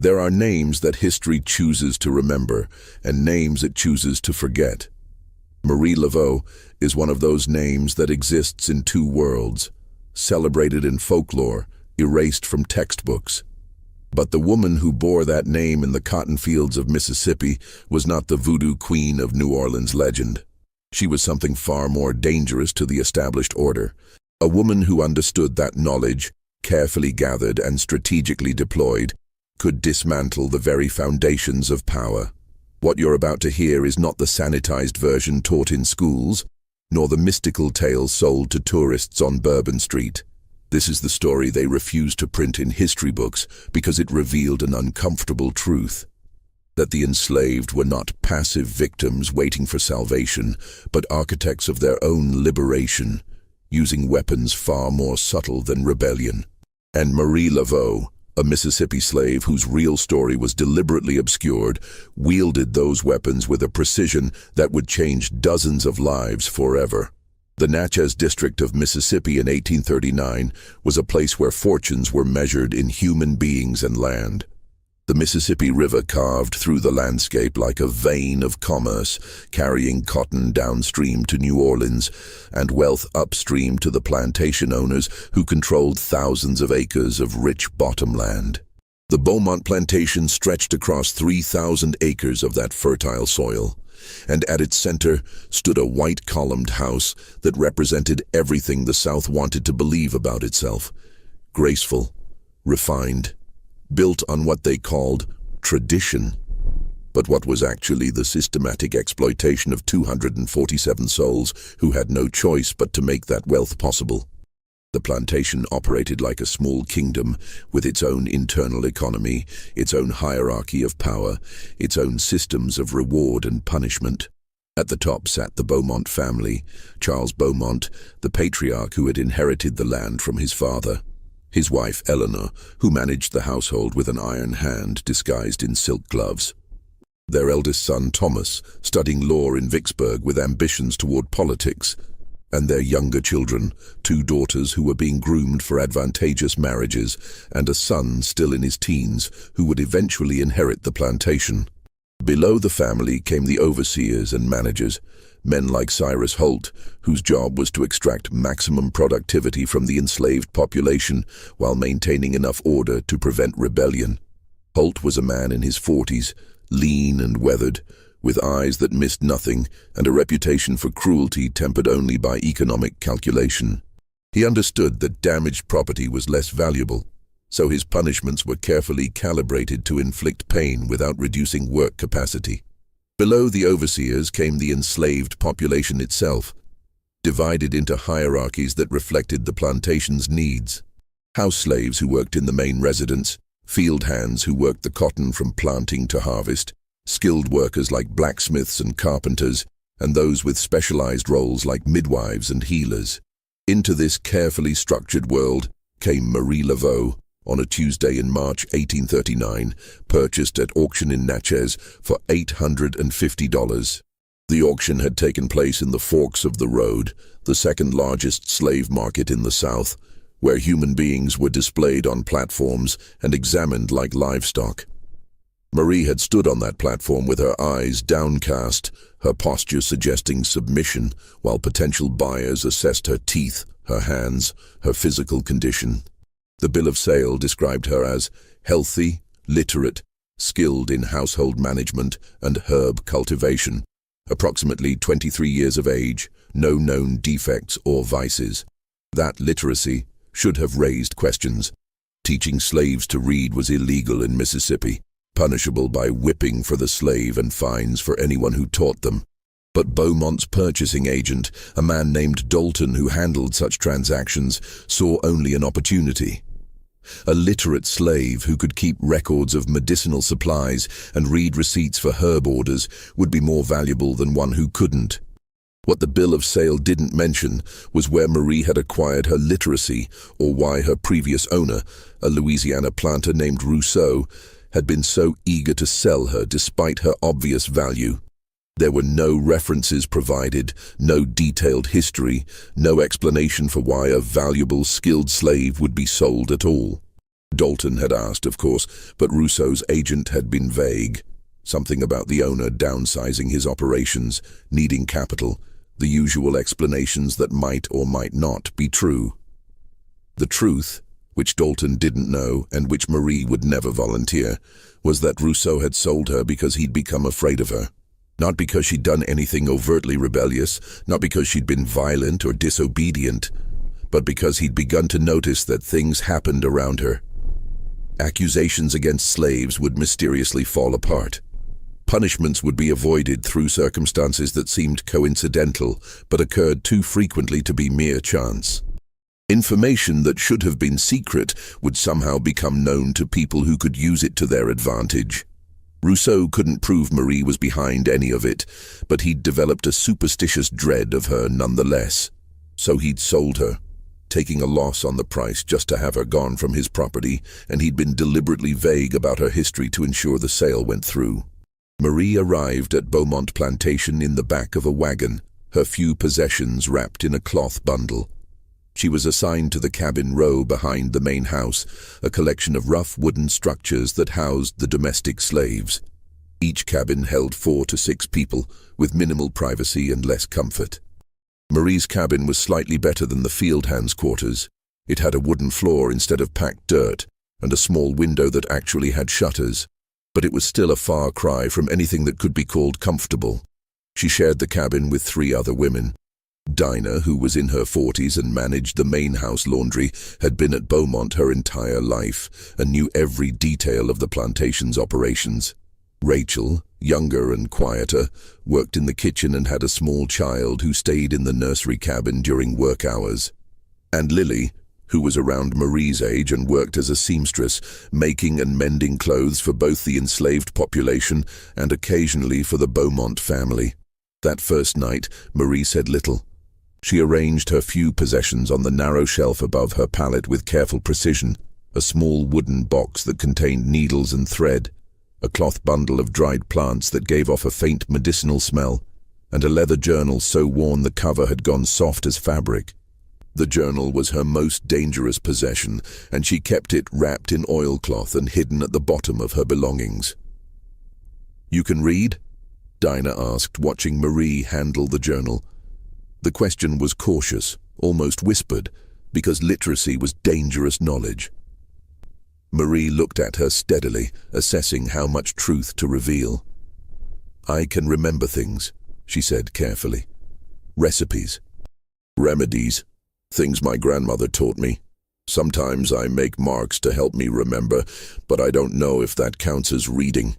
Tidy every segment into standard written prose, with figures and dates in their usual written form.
There are names that history chooses to remember, and names it chooses to forget. Marie Laveau is one of those names that exists in two worlds, celebrated in folklore, erased from textbooks. But the woman who bore that name in the cotton fields of Mississippi was not the voodoo queen of New Orleans legend. She was something far more dangerous to the established order, a woman who understood that knowledge, carefully gathered and strategically deployed, could dismantle the very foundations of power. What you're about to hear is not the sanitized version taught in schools, nor the mystical tale sold to tourists on Bourbon Street. This is the story they refused to print in history books because it revealed an uncomfortable truth: that the enslaved were not passive victims waiting for salvation, but architects of their own liberation, using weapons far more subtle than rebellion. And Marie Laveau, a Mississippi slave whose real story was deliberately obscured, wielded those weapons with a precision that would change dozens of lives forever. The Natchez district of Mississippi in 1839 was a place where fortunes were measured in human beings and land. The Mississippi River carved through the landscape like a vein of commerce, carrying cotton downstream to New Orleans and wealth upstream to the plantation owners who controlled thousands of acres of rich bottomland. The Beaumont plantation stretched across 3,000 acres of that fertile soil, and at its center stood a white columned house that represented everything the South wanted to believe about itself: graceful, refined, built on what they called tradition, but what was actually the systematic exploitation of 247 souls who had no choice but to make that wealth possible. The plantation operated like a small kingdom with its own internal economy, its own hierarchy of power, its own systems of reward and punishment. At the top sat the Beaumont family, Charles Beaumont, the patriarch who had inherited the land from his father. His wife, Eleanor, who managed the household with an iron hand disguised in silk gloves. Their eldest son, Thomas, studying law in Vicksburg with ambitions toward politics. And their younger children, 2 daughters who were being groomed for advantageous marriages, and a son still in his teens who would eventually inherit the plantation. Below the family came the overseers and managers, men like Cyrus Holt, whose job was to extract maximum productivity from the enslaved population while maintaining enough order to prevent rebellion. Holt was a man in his 40s, lean and weathered, with eyes that missed nothing and a reputation for cruelty tempered only by economic calculation. He understood that damaged property was less valuable, so his punishments were carefully calibrated to inflict pain without reducing work capacity. Below the overseers came the enslaved population itself, divided into hierarchies that reflected the plantation's needs. House slaves who worked in the main residence, field hands who worked the cotton from planting to harvest, skilled workers like blacksmiths and carpenters, and those with specialized roles like midwives and healers. Into this carefully structured world came Marie Laveau on a Tuesday in March 1839, purchased at auction in Natchez for $850. The auction had taken place in the Forks of the Road, the second largest slave market in the South, where human beings were displayed on platforms and examined like livestock. Marie had stood on that platform with her eyes downcast, her posture suggesting submission, while potential buyers assessed her teeth, her hands, her physical condition. The bill of sale described her as healthy, literate, skilled in household management and herb cultivation, approximately 23 years of age, no known defects or vices. That literacy should have raised questions. Teaching slaves to read was illegal in Mississippi, punishable by whipping for the slave and fines for anyone who taught them. But Beaumont's purchasing agent, a man named Dalton who handled such transactions, saw only an opportunity. A literate slave who could keep records of medicinal supplies and read receipts for herb orders would be more valuable than one who couldn't. What the bill of sale didn't mention was where Marie had acquired her literacy, or why her previous owner, a Louisiana planter named Rousseau, had been so eager to sell her despite her obvious value. There were no references provided, no detailed history, no explanation for why a valuable, skilled slave would be sold at all. Dalton had asked, of course, but Rousseau's agent had been vague. Something about the owner downsizing his operations, needing capital, the usual explanations that might or might not be true. The truth, which Dalton didn't know and which Marie would never volunteer, was that Rousseau had sold her because he'd become afraid of her. Not because she'd done anything overtly rebellious, not because she'd been violent or disobedient, but because he'd begun to notice that things happened around her. Accusations against slaves would mysteriously fall apart. Punishments would be avoided through circumstances that seemed coincidental, but occurred too frequently to be mere chance. Information that should have been secret would somehow become known to people who could use it to their advantage. Rousseau couldn't prove Marie was behind any of it, but he'd developed a superstitious dread of her nonetheless. So he'd sold her, taking a loss on the price just to have her gone from his property, and he'd been deliberately vague about her history to ensure the sale went through. Marie arrived at Beaumont Plantation in the back of a wagon, her few possessions wrapped in a cloth bundle. She was assigned to the cabin row behind the main house, a collection of rough wooden structures that housed the domestic slaves. Each cabin held 4 to 6 people, with minimal privacy and less comfort. Marie's cabin was slightly better than the field hands' quarters. It had a wooden floor instead of packed dirt, and a small window that actually had shutters. But it was still a far cry from anything that could be called comfortable. She shared the cabin with 3 other women. Dinah, who was in her 40s and managed the main house laundry, had been at Beaumont her entire life and knew every detail of the plantation's operations. Rachel, younger and quieter, worked in the kitchen and had a small child who stayed in the nursery cabin during work hours. And Lily, who was around Marie's age and worked as a seamstress, making and mending clothes for both the enslaved population and occasionally for the Beaumont family. That first night, Marie said little. She arranged her few possessions on the narrow shelf above her pallet with careful precision, a small wooden box that contained needles and thread, a cloth bundle of dried plants that gave off a faint medicinal smell, and a leather journal so worn the cover had gone soft as fabric. The journal was her most dangerous possession, and she kept it wrapped in oilcloth and hidden at the bottom of her belongings. "You can read?" Dinah asked, watching Marie handle the journal. The question was cautious, almost whispered, because literacy was dangerous knowledge. Marie looked at her steadily, assessing how much truth to reveal. "I can remember things," she said carefully. "Recipes. Remedies. Things my grandmother taught me. Sometimes I make marks to help me remember, but I don't know if that counts as reading."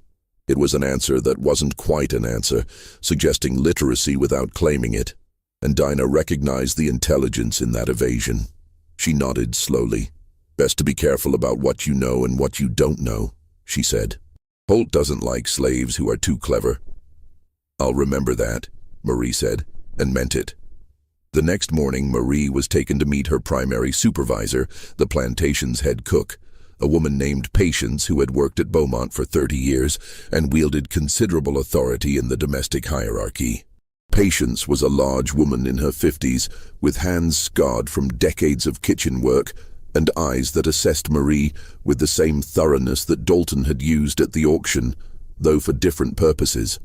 It was an answer that wasn't quite an answer, suggesting literacy without claiming it, and Dinah recognized the intelligence in that evasion. She nodded slowly. "Best to be careful about what you know and what you don't know," she said. "Holt doesn't like slaves who are too clever." "I'll remember that," Marie said, and meant it. The next morning, Marie was taken to meet her primary supervisor, the plantation's head cook, a woman named Patience who had worked at Beaumont for 30 years and wielded considerable authority in the domestic hierarchy. Patience was a large woman in her 50s, with hands scarred from decades of kitchen work and eyes that assessed Marie with the same thoroughness that Dalton had used at the auction, though for different purposes.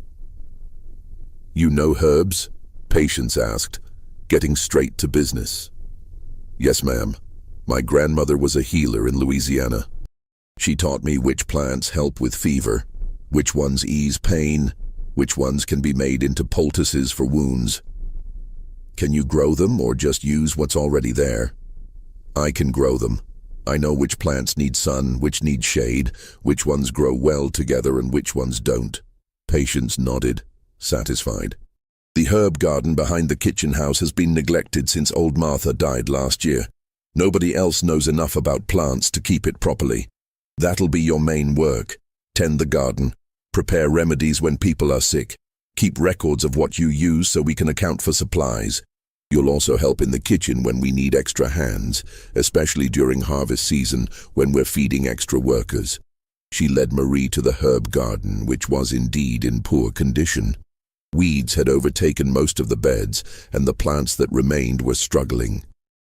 "You know herbs?" Patience asked, getting straight to business. "Yes, ma'am. My grandmother was a healer in Louisiana. She taught me which plants help with fever, which ones ease pain, which ones can be made into poultices for wounds." "Can you grow them or just use what's already there?" "I can grow them. I know which plants need sun, which need shade, which ones grow well together and which ones don't." Patience nodded, satisfied. "The herb garden behind the kitchen house has been neglected since old Martha died last year. Nobody else knows enough about plants to keep it properly. That'll be your main work. Tend the garden. Prepare remedies when people are sick. Keep records of what you use so we can account for supplies. You'll also help in the kitchen when we need extra hands, especially during harvest season when we're feeding extra workers." She led Marie to the herb garden, which was indeed in poor condition. Weeds had overtaken most of the beds, and the plants that remained were struggling.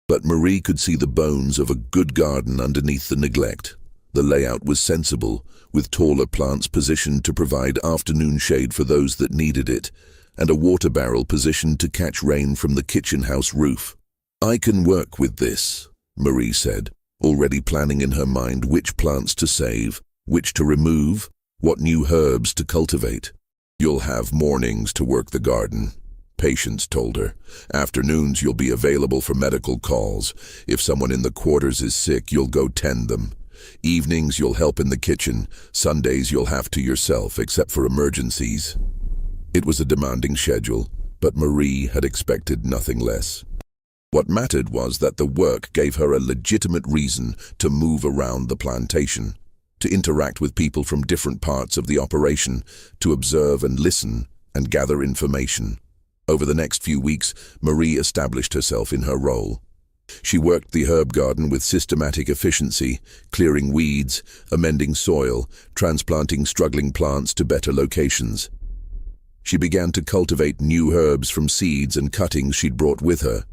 But Marie could see the bones of a good garden underneath the neglect. The layout was sensible, with taller plants positioned to provide afternoon shade for those that needed it, and a water barrel positioned to catch rain from the kitchen house roof. "I can work with this," Marie said, already planning in her mind which plants to save, which to remove, what new herbs to cultivate. "You'll have mornings to work the garden," Patience told her. "Afternoons you'll be available for medical calls. If someone in the quarters is sick, you'll go tend them. Evenings you'll help in the kitchen. Sundays you'll have to yourself, except for emergencies." It was a demanding schedule, but Marie had expected nothing less. What mattered was that the work gave her a legitimate reason to move around the plantation, to interact with people from different parts of the operation, to observe and listen and gather information. Over the next few weeks, Marie established herself in her role. She worked the herb garden with systematic efficiency, clearing weeds, amending soil, transplanting struggling plants to better locations. She began to cultivate new herbs from seeds and cuttings she'd brought with her.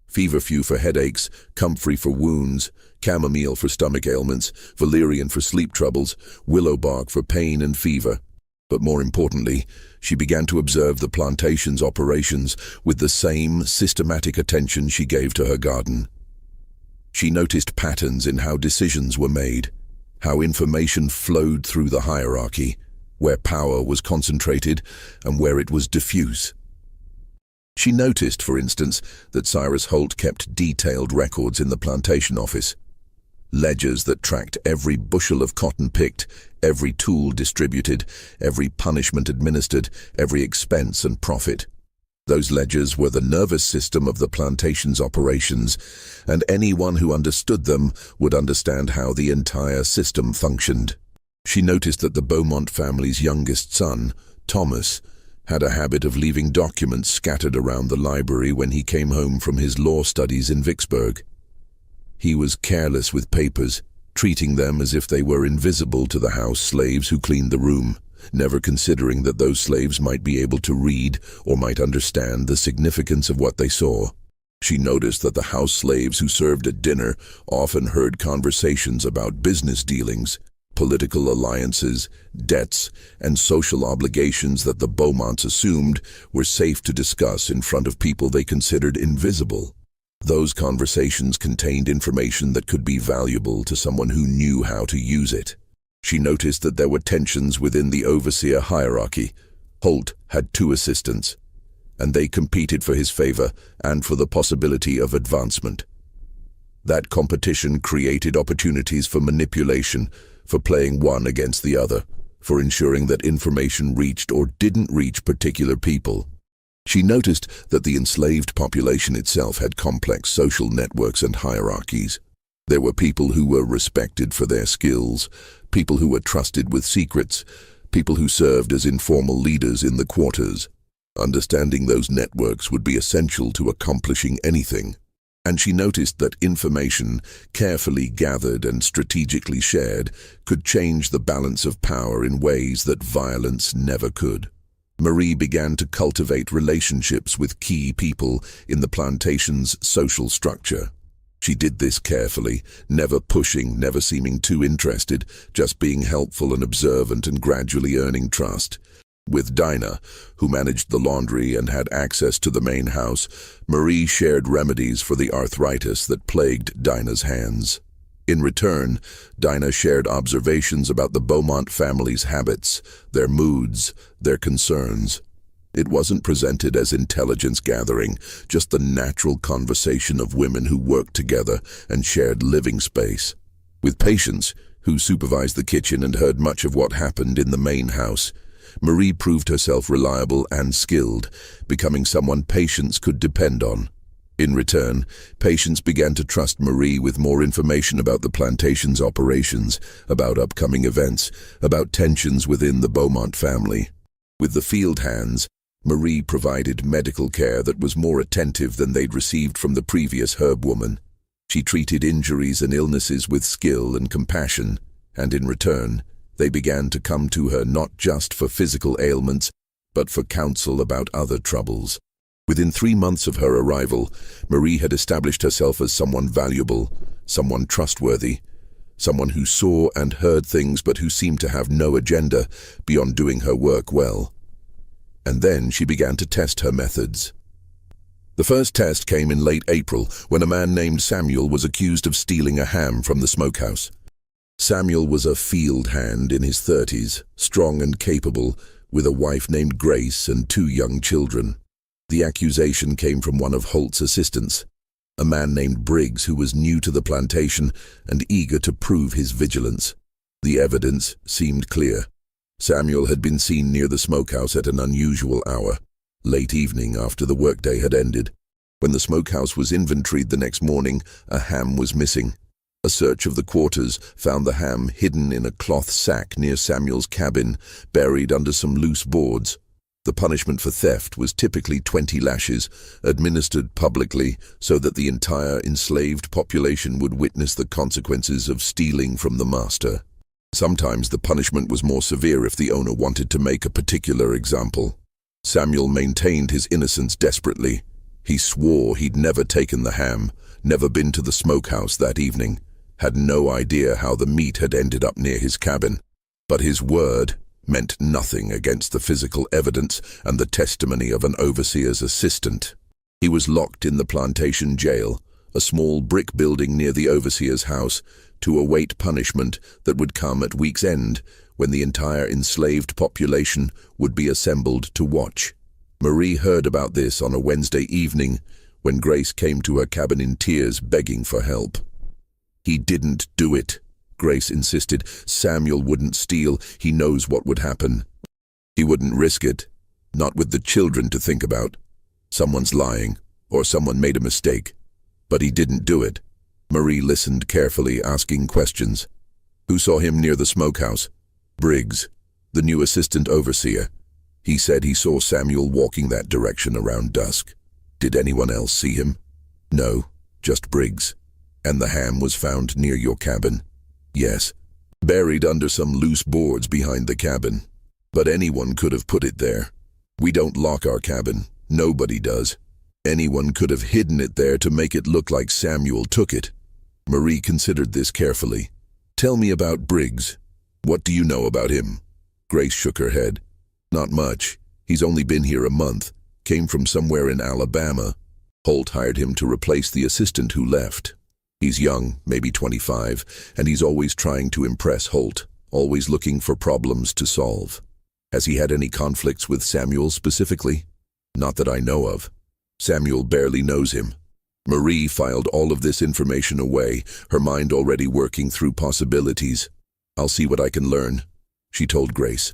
Feverfew for headaches, comfrey for wounds, chamomile for stomach ailments, valerian for sleep troubles, willow bark for pain and fever. But more importantly, she began to observe the plantation's operations with the same systematic attention she gave to her garden. She noticed patterns in how decisions were made, how information flowed through the hierarchy, where power was concentrated and where it was diffuse. She noticed, for instance, that Cyrus Holt kept detailed records in the plantation office. Ledgers that tracked every bushel of cotton picked, every tool distributed, every punishment administered, every expense and profit. Those ledgers were the nervous system of the plantation's operations, and anyone who understood them would understand how the entire system functioned. She noticed that the Beaumont family's youngest son, Thomas, had a habit of leaving documents scattered around the library when he came home from his law studies in Vicksburg. He was careless with papers, treating them as if they were invisible to the house slaves who cleaned the room, never considering that those slaves might be able to read or might understand the significance of what they saw. She noticed that the house slaves who served at dinner often heard conversations about business dealings, political alliances, debts, and social obligations that the Beaumonts assumed were safe to discuss in front of people they considered invisible. Those conversations contained information that could be valuable to someone who knew how to use it. She noticed that there were tensions within the overseer hierarchy. Holt had 2 assistants, and they competed for his favor and for the possibility of advancement. That competition created opportunities for manipulation, for playing one against the other, for ensuring that information reached or didn't reach particular people. She noticed that the enslaved population itself had complex social networks and hierarchies. There were people who were respected for their skills, people who were trusted with secrets, people who served as informal leaders in the quarters. Understanding those networks would be essential to accomplishing anything. And she noticed that information, carefully gathered and strategically shared, could change the balance of power in ways that violence never could. Marie began to cultivate relationships with key people in the plantation's social structure. She did this carefully, never pushing, never seeming too interested, just being helpful and observant and gradually earning trust. With Dinah, who managed the laundry and had access to the main house, Marie shared remedies for the arthritis that plagued Dinah's hands. In return, Dinah shared observations about the Beaumont family's habits, their moods, their concerns. It wasn't presented as intelligence gathering, just the natural conversation of women who worked together and shared living space. With Patience, who supervised the kitchen and heard much of what happened in the main house, Marie proved herself reliable and skilled, becoming someone Patience could depend on. In return, Patience began to trust Marie with more information about the plantation's operations, about upcoming events, about tensions within the Beaumont family. With the field hands, Marie provided medical care that was more attentive than they'd received from the previous herb woman. She treated injuries and illnesses with skill and compassion, and in return, they began to come to her not just for physical ailments, but for counsel about other troubles. Within 3 months of her arrival, Marie had established herself as someone valuable, someone trustworthy. someone who saw and heard things but who seemed to have no agenda beyond doing her work well. And then she began to test her methods. The first test came in late April when a man named Samuel was accused of stealing a ham from the smokehouse. Samuel was a field hand in his 30s, strong and capable, with a wife named Grace and 2 young children. The accusation came from one of Holt's assistants, a man named Briggs, who was new to the plantation and eager to prove his vigilance. The evidence seemed clear. Samuel had been seen near the smokehouse at an unusual hour, late evening after the workday had ended. When the smokehouse was inventoried the next morning, a ham was missing. A search of the quarters found the ham hidden in a cloth sack near Samuel's cabin, buried under some loose boards. The punishment for theft was typically 20 lashes, administered publicly so that the entire enslaved population would witness the consequences of stealing from the master. Sometimes the punishment was more severe if the owner wanted to make a particular example. Samuel maintained his innocence desperately. He swore he'd never taken the ham, never been to the smokehouse that evening, had no idea how the meat had ended up near his cabin. But his word meant nothing against the physical evidence and the testimony of an overseer's assistant. He was locked in the plantation jail, a small brick building near the overseer's house, to await punishment that would come at week's end, when the entire enslaved population would be assembled to watch. Marie heard about this on a Wednesday evening, when Grace came to her cabin in tears, begging for help. "He didn't do it," Grace insisted. "Samuel wouldn't steal. He knows what would happen. He wouldn't risk it. Not with the children to think about. Someone's lying, or someone made a mistake. But he didn't do it." Marie listened carefully, asking questions. "Who saw him near the smokehouse?" "Briggs, the new assistant overseer. He said he saw Samuel walking that direction around dusk." "Did anyone else see him?" "No, just Briggs." "And the ham was found near your cabin?" "Yes, buried under some loose boards behind the cabin. But anyone could have put it there. We don't lock our cabin. Nobody does. Anyone could have hidden it there to make it look like Samuel took it." Marie considered this carefully. "Tell me about Briggs. What do you know about him?" Grace shook her head. "Not much. He's only been here a month. Came from somewhere in Alabama. Holt hired him to replace the assistant who left. He's young, maybe 25, and he's always trying to impress Holt, always looking for problems to solve." "Has he had any conflicts with Samuel specifically?" "Not that I know of. Samuel barely knows him." Marie filed all of this information away, her mind already working through possibilities. "I'll see what I can learn," she told Grace.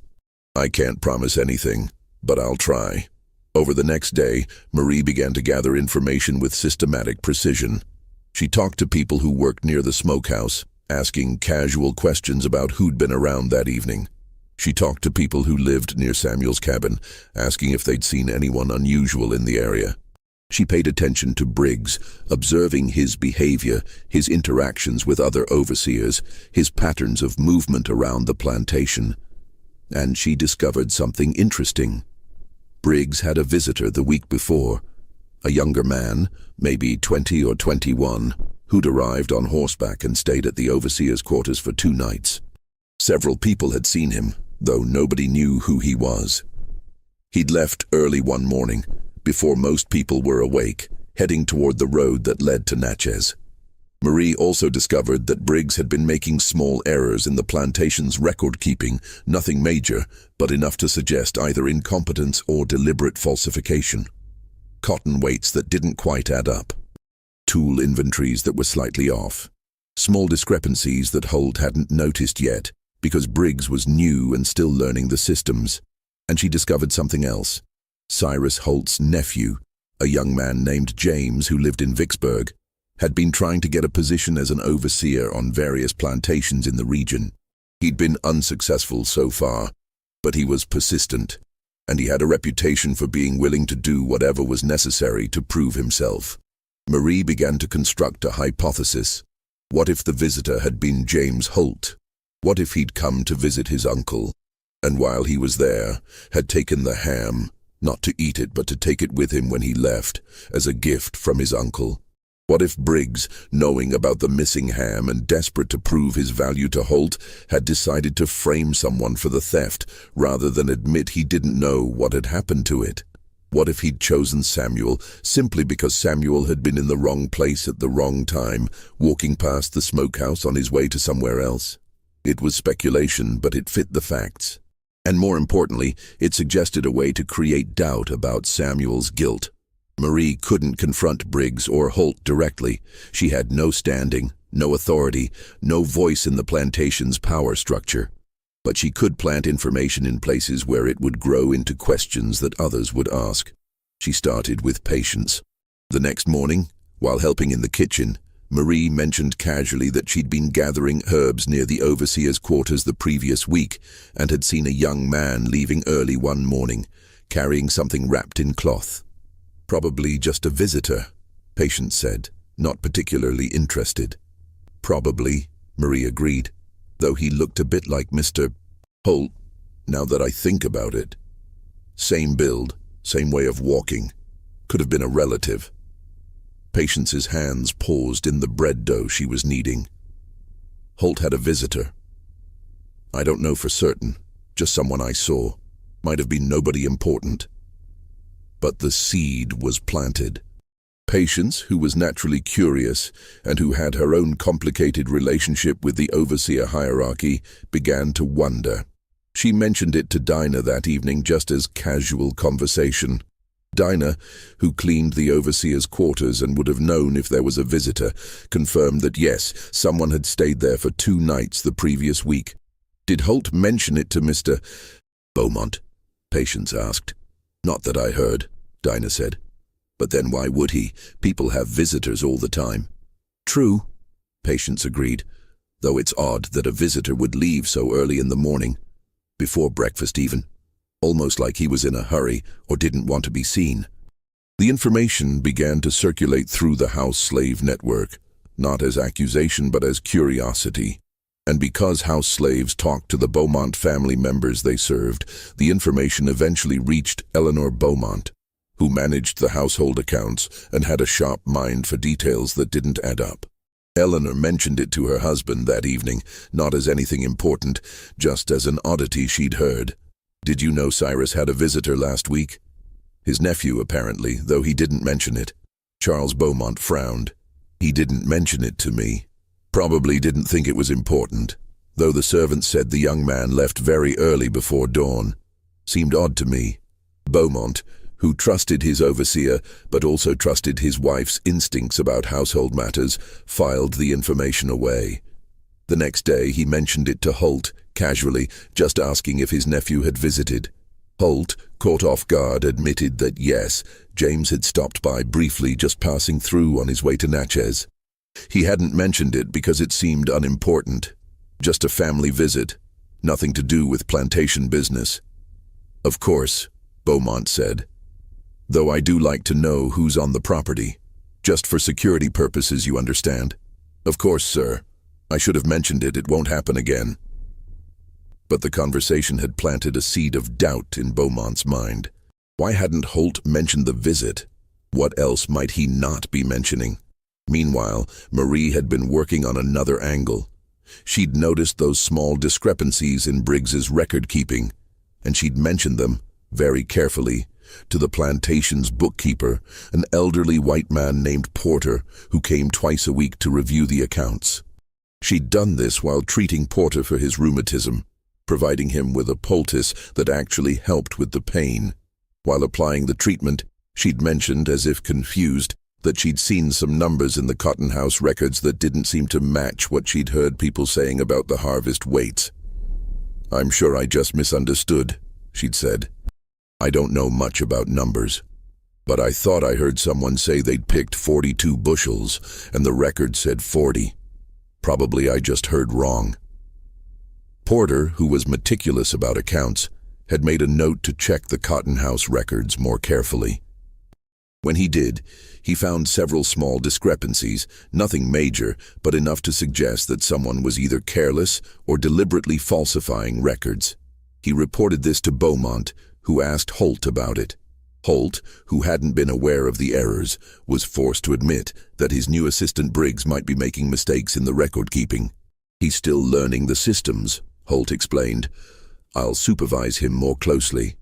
"I can't promise anything, but I'll try." Over the next day, Marie began to gather information with systematic precision. She talked to people who worked near the smokehouse, asking casual questions about who'd been around that evening. She talked to people who lived near Samuel's cabin, asking if they'd seen anyone unusual in the area. She paid attention to Briggs, observing his behavior, his interactions with other overseers, his patterns of movement around the plantation. And she discovered something interesting. Briggs had a visitor the week before, a younger man, maybe 20 or 21, who'd arrived on horseback and stayed at the overseer's quarters for 2 nights. Several people had seen him, though nobody knew who he was. He'd left early one morning, before most people were awake, heading toward the road that led to Natchez. Marie also discovered that Briggs had been making small errors in the plantation's record-keeping, nothing major, but enough to suggest either incompetence or deliberate falsification. Cotton weights that didn't quite add up. Tool inventories that were slightly off. Small discrepancies that Holt hadn't noticed yet, because Briggs was new and still learning the systems. And she discovered something else. Cyrus Holt's nephew, a young man named James who lived in Vicksburg, had been trying to get a position as an overseer on various plantations in the region. He'd been unsuccessful so far, but he was persistent, and he had a reputation for being willing to do whatever was necessary to prove himself. Marie began to construct a hypothesis. What if the visitor had been James Holt? What if he'd come to visit his uncle, and while he was there, had taken the ham, not to eat it but to take it with him when he left, as a gift from his uncle? What if Briggs, knowing about the missing ham and desperate to prove his value to Holt, had decided to frame someone for the theft rather than admit he didn't know what had happened to it? What if he'd chosen Samuel simply because Samuel had been in the wrong place at the wrong time, walking past the smokehouse on his way to somewhere else? It was speculation, but it fit the facts. And more importantly, it suggested a way to create doubt about Samuel's guilt. Marie couldn't confront Briggs or Holt directly. She had no standing, no authority, no voice in the plantation's power structure. But she could plant information in places where it would grow into questions that others would ask. She started with patience. The next morning, while helping in the kitchen, Marie mentioned casually that she'd been gathering herbs near the overseer's quarters the previous week and had seen a young man leaving early one morning, carrying something wrapped in cloth. Probably just a visitor, Patience said, not particularly interested. Probably, Marie agreed, though he looked a bit like Mr. Holt, now that I think about it. Same build, same way of walking. Could have been a relative. Patience's hands paused in the bread dough she was kneading. Holt had a visitor. I don't know for certain, just someone I saw. Might have been nobody important. But the seed was planted. Patience, who was naturally curious and who had her own complicated relationship with the overseer hierarchy, began to wonder. She mentioned it to Dinah that evening just as casual conversation. Dinah, who cleaned the overseer's quarters and would have known if there was a visitor, confirmed that yes, someone had stayed there for 2 nights the previous week. Did Holt mention it to Mr. Beaumont? Patience asked. Not that I heard, Dinah said. But then why would he? People have visitors all the time. True, Patience agreed, though it's odd that a visitor would leave so early in the morning, before breakfast even, almost like he was in a hurry or didn't want to be seen. The information began to circulate through the house slave network, not as accusation but as curiosity. And because house slaves talked to the Beaumont family members they served, the information eventually reached Eleanor Beaumont, who managed the household accounts and had a sharp mind for details that didn't add up. Eleanor mentioned it to her husband that evening, not as anything important, just as an oddity she'd heard. Did you know Cyrus had a visitor last week? His nephew, apparently, though he didn't mention it. Charles Beaumont frowned. He didn't mention it to me. Probably didn't think it was important, though the servants said the young man left very early before dawn. Seemed odd to me. Beaumont, who trusted his overseer but also trusted his wife's instincts about household matters, filed the information away. The next day he mentioned it to Holt, casually, just asking if his nephew had visited. Holt, caught off guard, admitted that yes, James had stopped by briefly just passing through on his way to Natchez. He hadn't mentioned it because it seemed unimportant. Just a family visit, nothing to do with plantation business. Of course, Beaumont said. Though I do like to know who's on the property. Just for security purposes, you understand. Of course, sir. I should have mentioned it, it won't happen again. But the conversation had planted a seed of doubt in Beaumont's mind. Why hadn't Holt mentioned the visit? What else might he not be mentioning? Meanwhile, Marie had been working on another angle. She'd noticed those small discrepancies in Briggs's record-keeping, and she'd mentioned them, very carefully, to the plantation's bookkeeper, an elderly white man named Porter, who came twice a week to review the accounts. She'd done this while treating Porter for his rheumatism, providing him with a poultice that actually helped with the pain. While applying the treatment, she'd mentioned, as if confused, that she'd seen some numbers in the cotton house records that didn't seem to match what she'd heard people saying about the harvest weights. I'm sure I just misunderstood, she'd said. I don't know much about numbers, but I thought I heard someone say they'd picked 42 bushels and the record said 40. Probably I just heard wrong. Porter, who was meticulous about accounts, had made a note to check the cotton house records more carefully. When he did, he found several small discrepancies, nothing major, but enough to suggest that someone was either careless or deliberately falsifying records. He reported this to Beaumont, who asked Holt about it. Holt, who hadn't been aware of the errors, was forced to admit that his new assistant Briggs might be making mistakes in the record-keeping. "He's still learning the systems," Holt explained. "I'll supervise him more closely."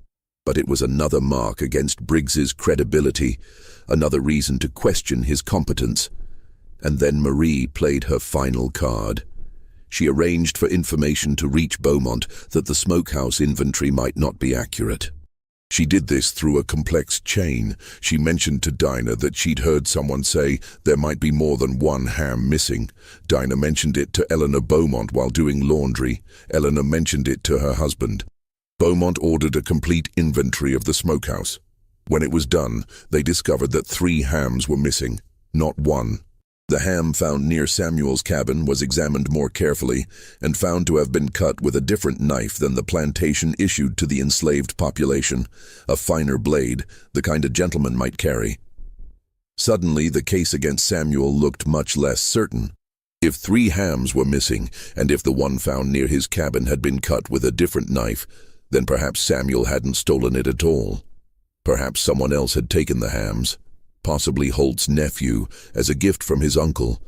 But it was another mark against Briggs's credibility, another reason to question his competence. And then Marie played her final card. She arranged for information to reach Beaumont that the smokehouse inventory might not be accurate. She did this through a complex chain. She mentioned to Dinah that she'd heard someone say there might be more than one ham missing. Dinah mentioned it to Eleanor Beaumont while doing laundry. Eleanor mentioned it to her husband. Beaumont ordered a complete inventory of the smokehouse. When it was done, they discovered that 3 hams were missing, not 1. The ham found near Samuel's cabin was examined more carefully and found to have been cut with a different knife than the plantation issued to the enslaved population, a finer blade, the kind a gentleman might carry. Suddenly, the case against Samuel looked much less certain. If 3 hams were missing, and if the one found near his cabin had been cut with a different knife, then perhaps Samuel hadn't stolen it at all. Perhaps someone else had taken the hams, possibly Holt's nephew, as a gift from his uncle,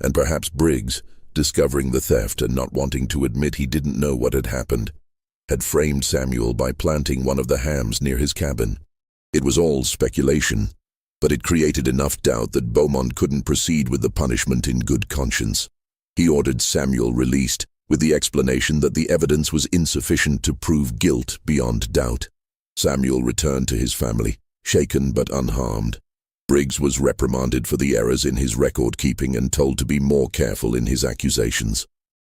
and perhaps Briggs, discovering the theft and not wanting to admit he didn't know what had happened, had framed Samuel by planting one of the hams near his cabin. It was all speculation, but it created enough doubt that Beaumont couldn't proceed with the punishment in good conscience. He ordered Samuel released, with the explanation that the evidence was insufficient to prove guilt beyond doubt. Samuel returned to his family, shaken but unharmed. Briggs was reprimanded for the errors in his record-keeping and told to be more careful in his accusations.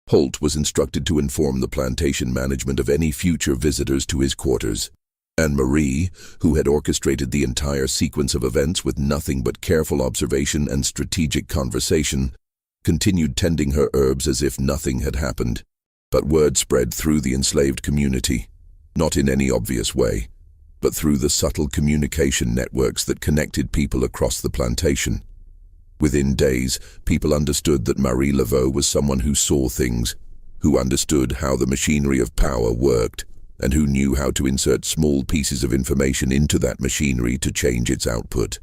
Holt was instructed to inform the plantation management of any future visitors to his quarters. And Marie, who had orchestrated the entire sequence of events with nothing but careful observation and strategic conversation, continued tending her herbs as if nothing had happened. But word spread through the enslaved community, not in any obvious way, but through the subtle communication networks that connected people across the plantation. Within days, people understood that Marie LAVEAU was someone who saw things, who understood how the machinery of power worked, and who knew how to insert small pieces of information into that machinery to change its output.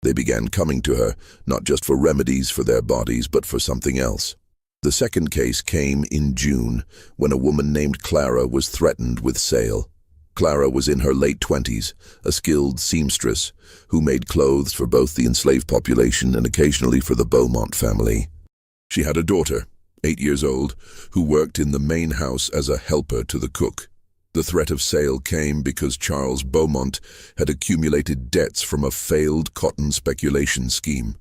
They began coming to her, not just for remedies for their bodies, but for something else. The second case came in June, when a woman named Clara was threatened with sale. Clara was in her late 20s, a skilled seamstress who made clothes for both the enslaved population and occasionally for the Beaumont family. She had a daughter, 8 years old, who worked in the main house as a helper to the cook. The threat of sale came because Charles Beaumont had accumulated debts from a failed cotton speculation scheme.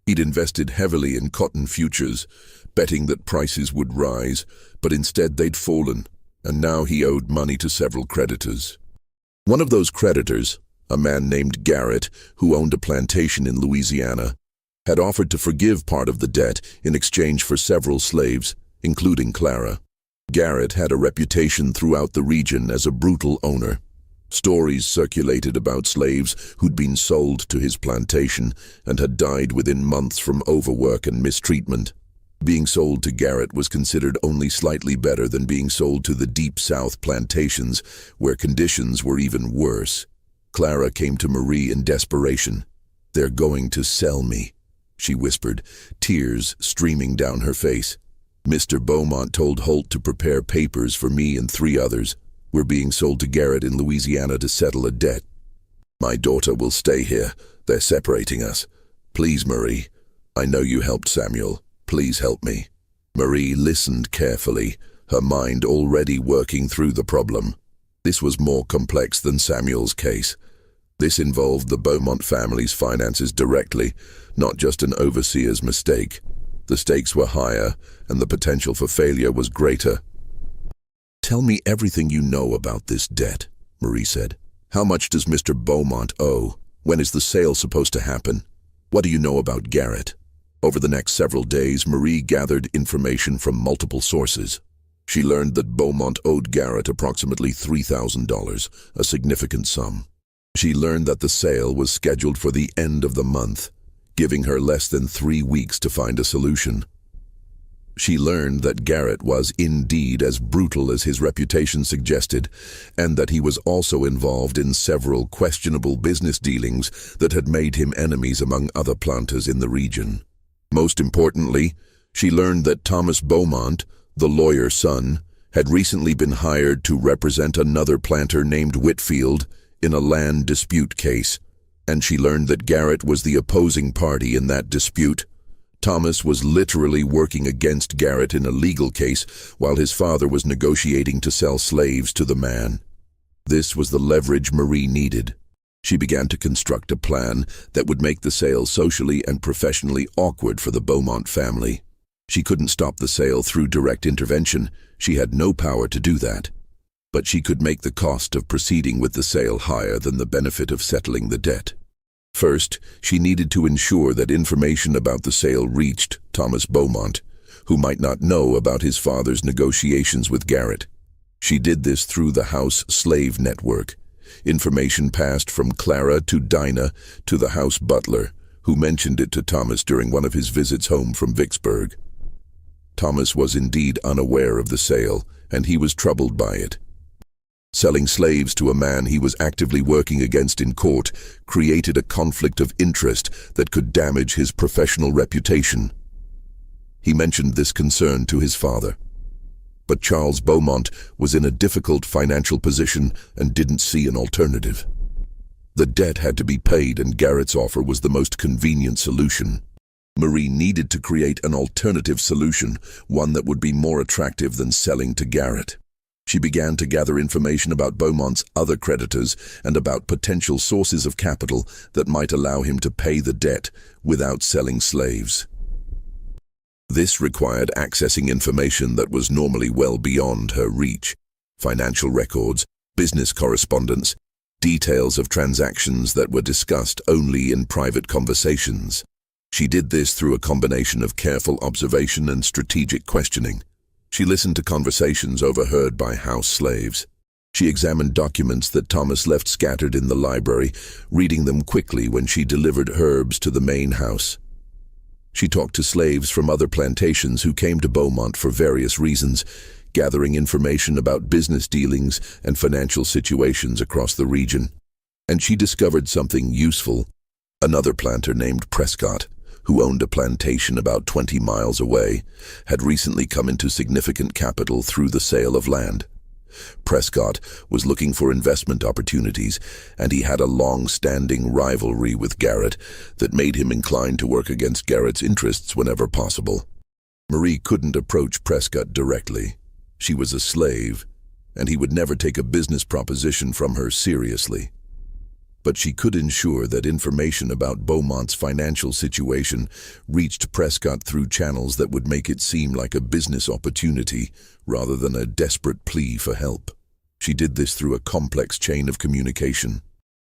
He'd invested heavily in cotton futures, betting that prices would rise, but instead they'd fallen, and now he owed money to several creditors. One of those creditors, a man named Garrett, who owned a plantation in Louisiana, had offered to forgive part of the debt in exchange for several slaves, including Clara. Garrett had a reputation throughout the region as a brutal owner. Stories circulated about slaves who'd been sold to his plantation and had died within months from overwork and mistreatment. Being sold to Garrett was considered only slightly better than being sold to the Deep South plantations, where conditions were even worse. Clara came to Marie in desperation. "They're going to sell me," she whispered, tears streaming down her face. "Mr. Beaumont told Holt to prepare papers for me and 3 others. We're being sold to Garrett in Louisiana to settle a debt. My daughter will stay here. They're separating us. Please, Marie. I know you helped Samuel. Please help me." Marie listened carefully, her mind already working through the problem. This was more complex than Samuel's case. This involved the Beaumont family's finances directly, not just an overseer's mistake. The stakes were higher, and the potential for failure was greater. "Tell me everything you know about this debt," Marie said. "How much does Mr. Beaumont owe? When is the sale supposed to happen? What do you know about Garrett?" Over the next several days, Marie gathered information from multiple sources. She learned that Beaumont owed Garrett approximately $3,000, a significant sum. She learned that the sale was scheduled for the end of the month, giving her less than 3 weeks to find a solution. She learned that Garrett was indeed as brutal as his reputation suggested, and that he was also involved in several questionable business dealings that had made him enemies among other planters in the region. Most importantly, she learned that Thomas Beaumont, the lawyer's son, had recently been hired to represent another planter named Whitfield in a land dispute case, and she learned that Garrett was the opposing party in that dispute. Thomas was literally working against Garrett in a legal case while his father was negotiating to sell slaves to the man. This was the leverage Marie needed. She began to construct a plan that would make the sale socially and professionally awkward for the Beaumont family. She couldn't stop the sale through direct intervention. She had no power to do that. But she could make the cost of proceeding with the sale higher than the benefit of settling the debt. First, she needed to ensure that information about the sale reached Thomas Beaumont, who might not know about his father's negotiations with Garrett. She did this through the house slave network. Information passed from Clara to Dinah to the house butler, who mentioned it to Thomas during one of his visits home from Vicksburg. Thomas was indeed unaware of the sale, and he was troubled by it. Selling slaves to a man he was actively working against in court created a conflict of interest that could damage his professional reputation. He mentioned this concern to his father. But Charles Beaumont was in a difficult financial position and didn't see an alternative. The debt had to be paid, and Garrett's offer was the most convenient solution. Marie needed to create an alternative solution, one that would be more attractive than selling to Garrett. She began to gather information about Beaumont's other creditors and about potential sources of capital that might allow him to pay the debt without selling slaves. This required accessing information that was normally well beyond her reach: financial records, business correspondence, details of transactions that were discussed only in private conversations. She did this through a combination of careful observation and strategic questioning. She listened to conversations overheard by house slaves. She examined documents that Thomas left scattered in the library, reading them quickly when she delivered herbs to the main house. She talked to slaves from other plantations who came to Beaumont for various reasons, gathering information about business dealings and financial situations across the region. And she discovered something useful. Another planter named Prescott, who owned a plantation about 20 miles away, had recently come into significant capital through the sale of land. Prescott was looking for investment opportunities, and he had a long-standing rivalry with Garrett that made him inclined to work against Garrett's interests whenever possible. Marie couldn't approach Prescott directly. She was a slave, and he would never take a business proposition from her seriously. But she could ensure that information about Beaumont's financial situation reached Prescott through channels that would make it seem like a business opportunity rather than a desperate plea for help. She did this through a complex chain of communication.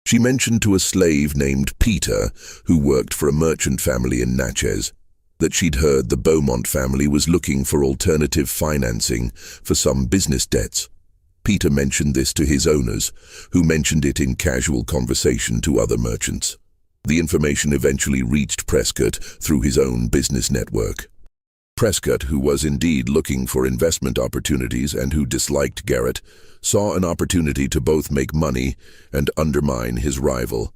She mentioned to a slave named Peter, who worked for a merchant family in Natchez, that she'd heard the Beaumont family was looking for alternative financing for some business debts. Peter mentioned this to his owners, who mentioned it in casual conversation to other merchants. The information eventually reached Prescott through his own business network. Prescott, who was indeed looking for investment opportunities and who disliked Garrett, saw an opportunity to both make money and undermine his rival.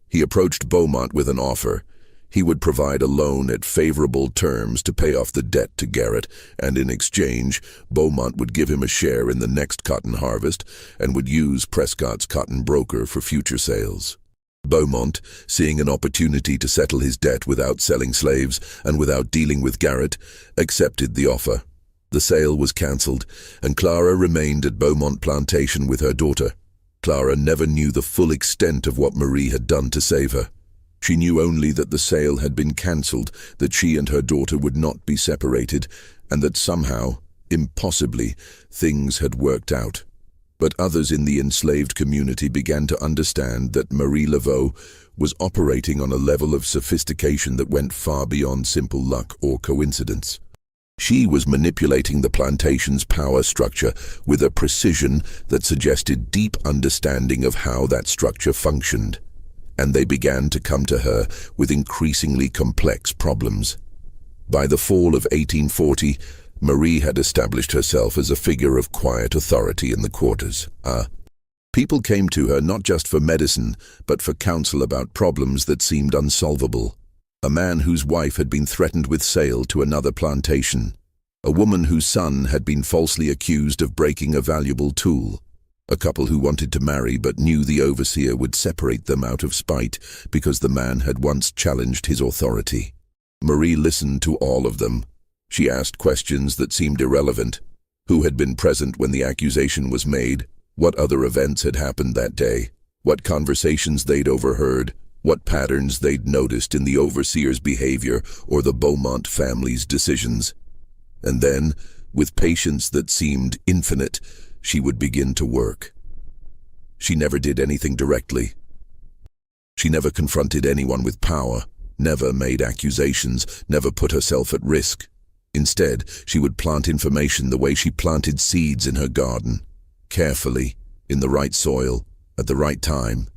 He approached Beaumont with an offer. He would provide a loan at favorable terms to pay off the debt to Garrett, and in exchange, Beaumont would give him a share in the next cotton harvest and would use Prescott's cotton broker for future sales. Beaumont, seeing an opportunity to settle his debt without selling slaves and without dealing with Garrett, accepted the offer. The sale was cancelled, and Clara remained at Beaumont Plantation with her daughter. Clara never knew the full extent of what Marie had done to save her. She knew only that the sale had been cancelled, that she and her daughter would not be separated, and that somehow, impossibly, things had worked out. But others in the enslaved community began to understand that Marie LAVEAU was operating on a level of sophistication that went far beyond simple luck or coincidence. She was manipulating the plantation's power structure with a precision that suggested deep understanding of how that structure functioned. And they began to come to her with increasingly complex problems. By the fall of 1840, Marie had established herself as a figure of quiet authority in the quarters. People came to her not just for medicine, but for counsel about problems that seemed unsolvable. A man whose wife had been threatened with sale to another plantation. A woman whose son had been falsely accused of breaking a valuable tool. A couple who wanted to marry but knew the overseer would separate them out of spite because the man had once challenged his authority. Marie listened to all of them. She asked questions that seemed irrelevant. Who had been present when the accusation was made? What other events had happened that day? What conversations they'd overheard? What patterns they'd noticed in the overseer's behavior or the Beaumont family's decisions? And then, with patience that seemed infinite, she would begin to work. She never did anything directly. She never confronted anyone with power, never made accusations, never put herself at risk. Instead, she would plant information the way she planted seeds in her garden, carefully, in the right soil, at the right time,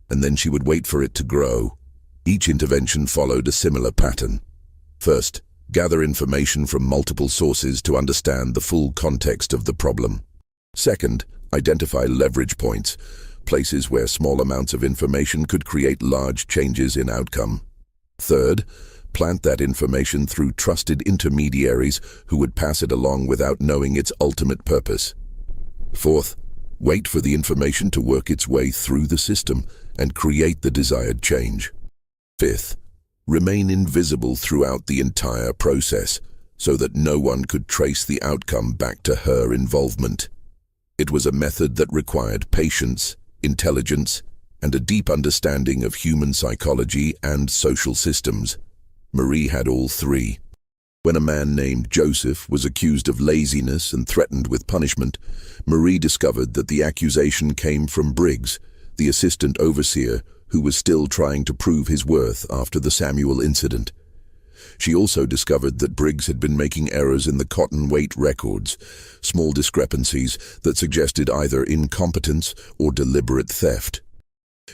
and then she would wait for it to grow. Each intervention followed a similar pattern. First, gather information from multiple sources to understand the full context of the problem. Second, identify leverage points, places where small amounts of information could create large changes in outcome. Third, plant that information through trusted intermediaries who would pass it along without knowing its ultimate purpose. Fourth, wait for the information to work its way through the system and create the desired change. Fifth, remain invisible throughout the entire process so that no one could trace the outcome back to her involvement. It was a method that required patience, intelligence, and a deep understanding of human psychology and social systems. Marie had all three. When a man named Joseph was accused of laziness and threatened with punishment, Marie discovered that the accusation came from Briggs, the assistant overseer, who was still trying to prove his worth after the Samuel incident. She also discovered that Briggs had been making errors in the cotton weight records, small discrepancies that suggested either incompetence or deliberate theft.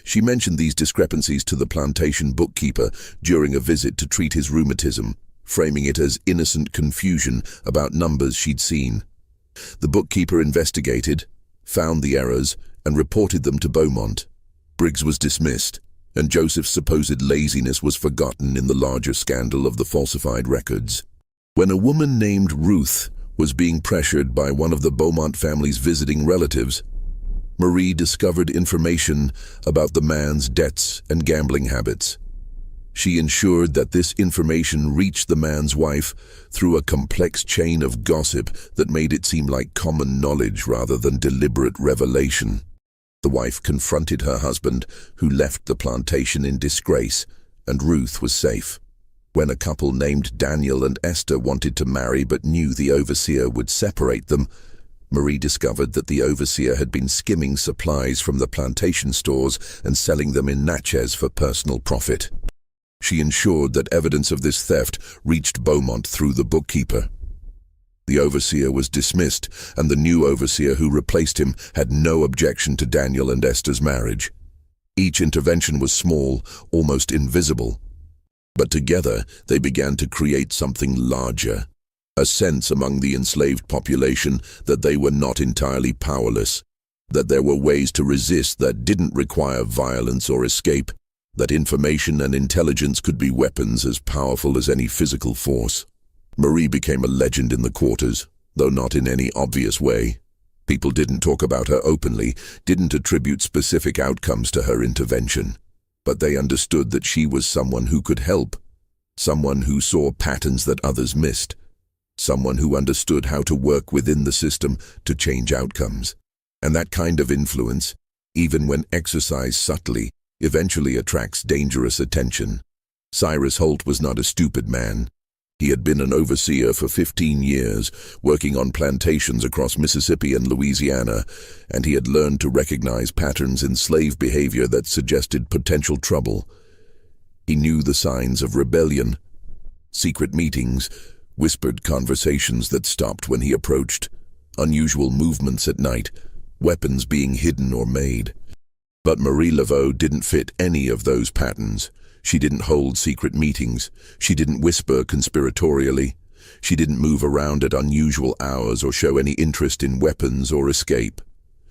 She mentioned these discrepancies to the plantation bookkeeper during a visit to treat his rheumatism, framing it as innocent confusion about numbers she'd seen. The bookkeeper investigated, found the errors, and reported them to Beaumont. Briggs was dismissed, and Joseph's supposed laziness was forgotten in the larger scandal of the falsified records. When a woman named Ruth was being pressured by one of the Beaumont family's visiting relatives, Marie discovered information about the man's debts and gambling habits. She ensured that this information reached the man's wife through a complex chain of gossip that made it seem like common knowledge rather than deliberate revelation. The wife confronted her husband, who left the plantation in disgrace, and Ruth was safe. When a couple named Daniel and Esther wanted to marry but knew the overseer would separate them, Marie discovered that the overseer had been skimming supplies from the plantation stores and selling them in Natchez for personal profit. She ensured that evidence of this theft reached Beaumont through the bookkeeper. The overseer was dismissed, and the new overseer who replaced him had no objection to Daniel and Esther's marriage. Each intervention was small, almost invisible. But together they began to create something larger, a sense among the enslaved population that they were not entirely powerless, that there were ways to resist that didn't require violence or escape, that information and intelligence could be weapons as powerful as any physical force. Marie became a legend in the quarters, though not in any obvious way. People didn't talk about her openly, didn't attribute specific outcomes to her intervention. But they understood that she was someone who could help, someone who saw patterns that others missed, someone who understood how to work within the system to change outcomes. And that kind of influence, even when exercised subtly, eventually attracts dangerous attention. Cyrus Holt was not a stupid man. He had been an overseer for 15 years, working on plantations across Mississippi and Louisiana, and he had learned to recognize patterns in slave behavior that suggested potential trouble. He knew the signs of rebellion, secret meetings, whispered conversations that stopped when he approached, unusual movements at night, weapons being hidden or made. But Marie Laveau didn't fit any of those patterns. She didn't hold secret meetings. She didn't whisper conspiratorially. She didn't move around at unusual hours or show any interest in weapons or escape.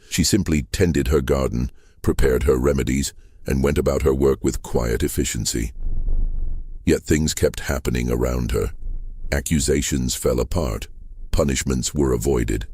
She simply tended her garden, prepared her remedies, and went about her work with quiet efficiency. Yet things kept happening around her. Accusations fell apart. Punishments were avoided.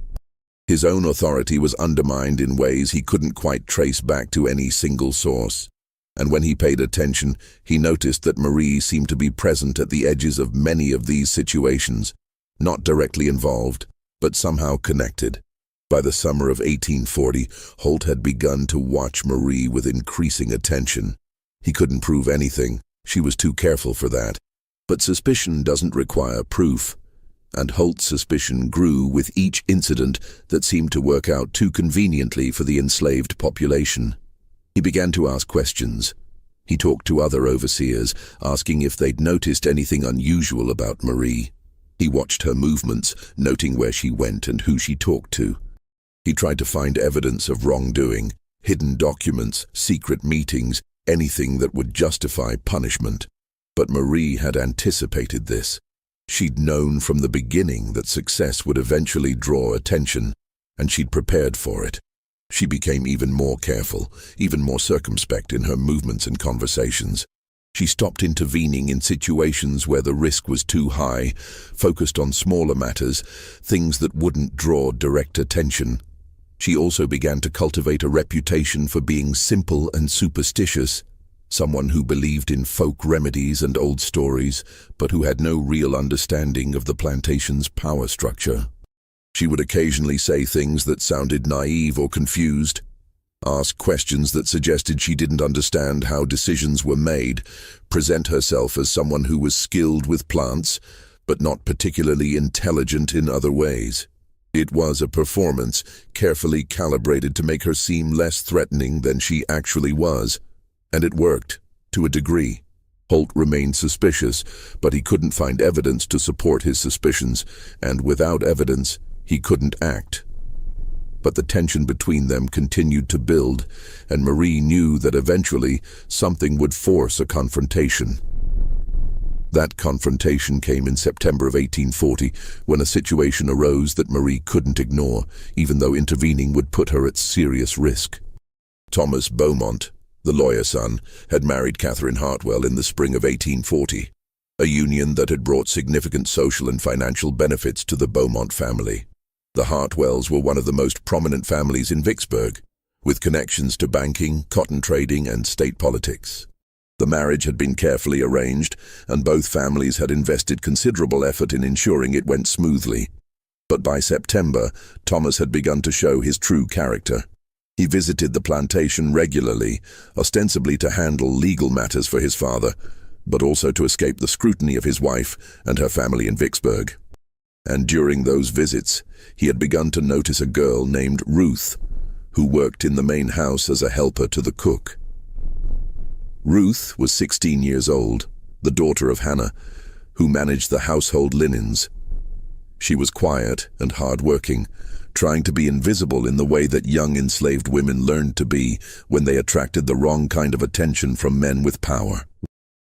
His own authority was undermined in ways he couldn't quite trace back to any single source. And when he paid attention, he noticed that Marie seemed to be present at the edges of many of these situations, not directly involved, but somehow connected. By the summer of 1840, Holt had begun to watch Marie with increasing attention. He couldn't prove anything. She was too careful for that. But suspicion doesn't require proof. And Holt's suspicion grew with each incident that seemed to work out too conveniently for the enslaved population. He began to ask questions. He talked to other overseers, asking if they'd noticed anything unusual about Marie. He watched her movements, noting where she went and who she talked to. He tried to find evidence of wrongdoing, hidden documents, secret meetings, anything that would justify punishment. But Marie had anticipated this. She'd known from the beginning that success would eventually draw attention, and she'd prepared for it. She became even more careful, even more circumspect in her movements and conversations. She stopped intervening in situations where the risk was too high, focused on smaller matters, things that wouldn't draw direct attention. She also began to cultivate a reputation for being simple and superstitious, someone who believed in folk remedies and old stories, but who had no real understanding of the plantation's power structure. She would occasionally say things that sounded naive or confused, ask questions that suggested she didn't understand how decisions were made, present herself as someone who was skilled with plants, but not particularly intelligent in other ways. It was a performance, carefully calibrated to make her seem less threatening than she actually was. And it worked, to a degree. Holt remained suspicious, but he couldn't find evidence to support his suspicions, and without evidence, he couldn't act. But the tension between them continued to build, and Marie knew that eventually something would force a confrontation. That confrontation came in September of 1840, when a situation arose that Marie couldn't ignore, even though intervening would put her at serious risk. Thomas Beaumont, the lawyer's son, had married Catherine Hartwell in the spring of 1840, a union that had brought significant social and financial benefits to the Beaumont family. The Hartwells were one of the most prominent families in Vicksburg, with connections to banking, cotton trading, and state politics. The marriage had been carefully arranged, and both families had invested considerable effort in ensuring it went smoothly. But by September, Thomas had begun to show his true character. He visited the plantation regularly, ostensibly to handle legal matters for his father, but also to escape the scrutiny of his wife and her family in Vicksburg. And during those visits, he had begun to notice a girl named Ruth, who worked in the main house as a helper to the cook. Ruth was 16 years old, the daughter of Hannah, who managed the household linens. She was quiet and hard-working, trying to be invisible in the way that young enslaved women learned to be when they attracted the wrong kind of attention from men with power.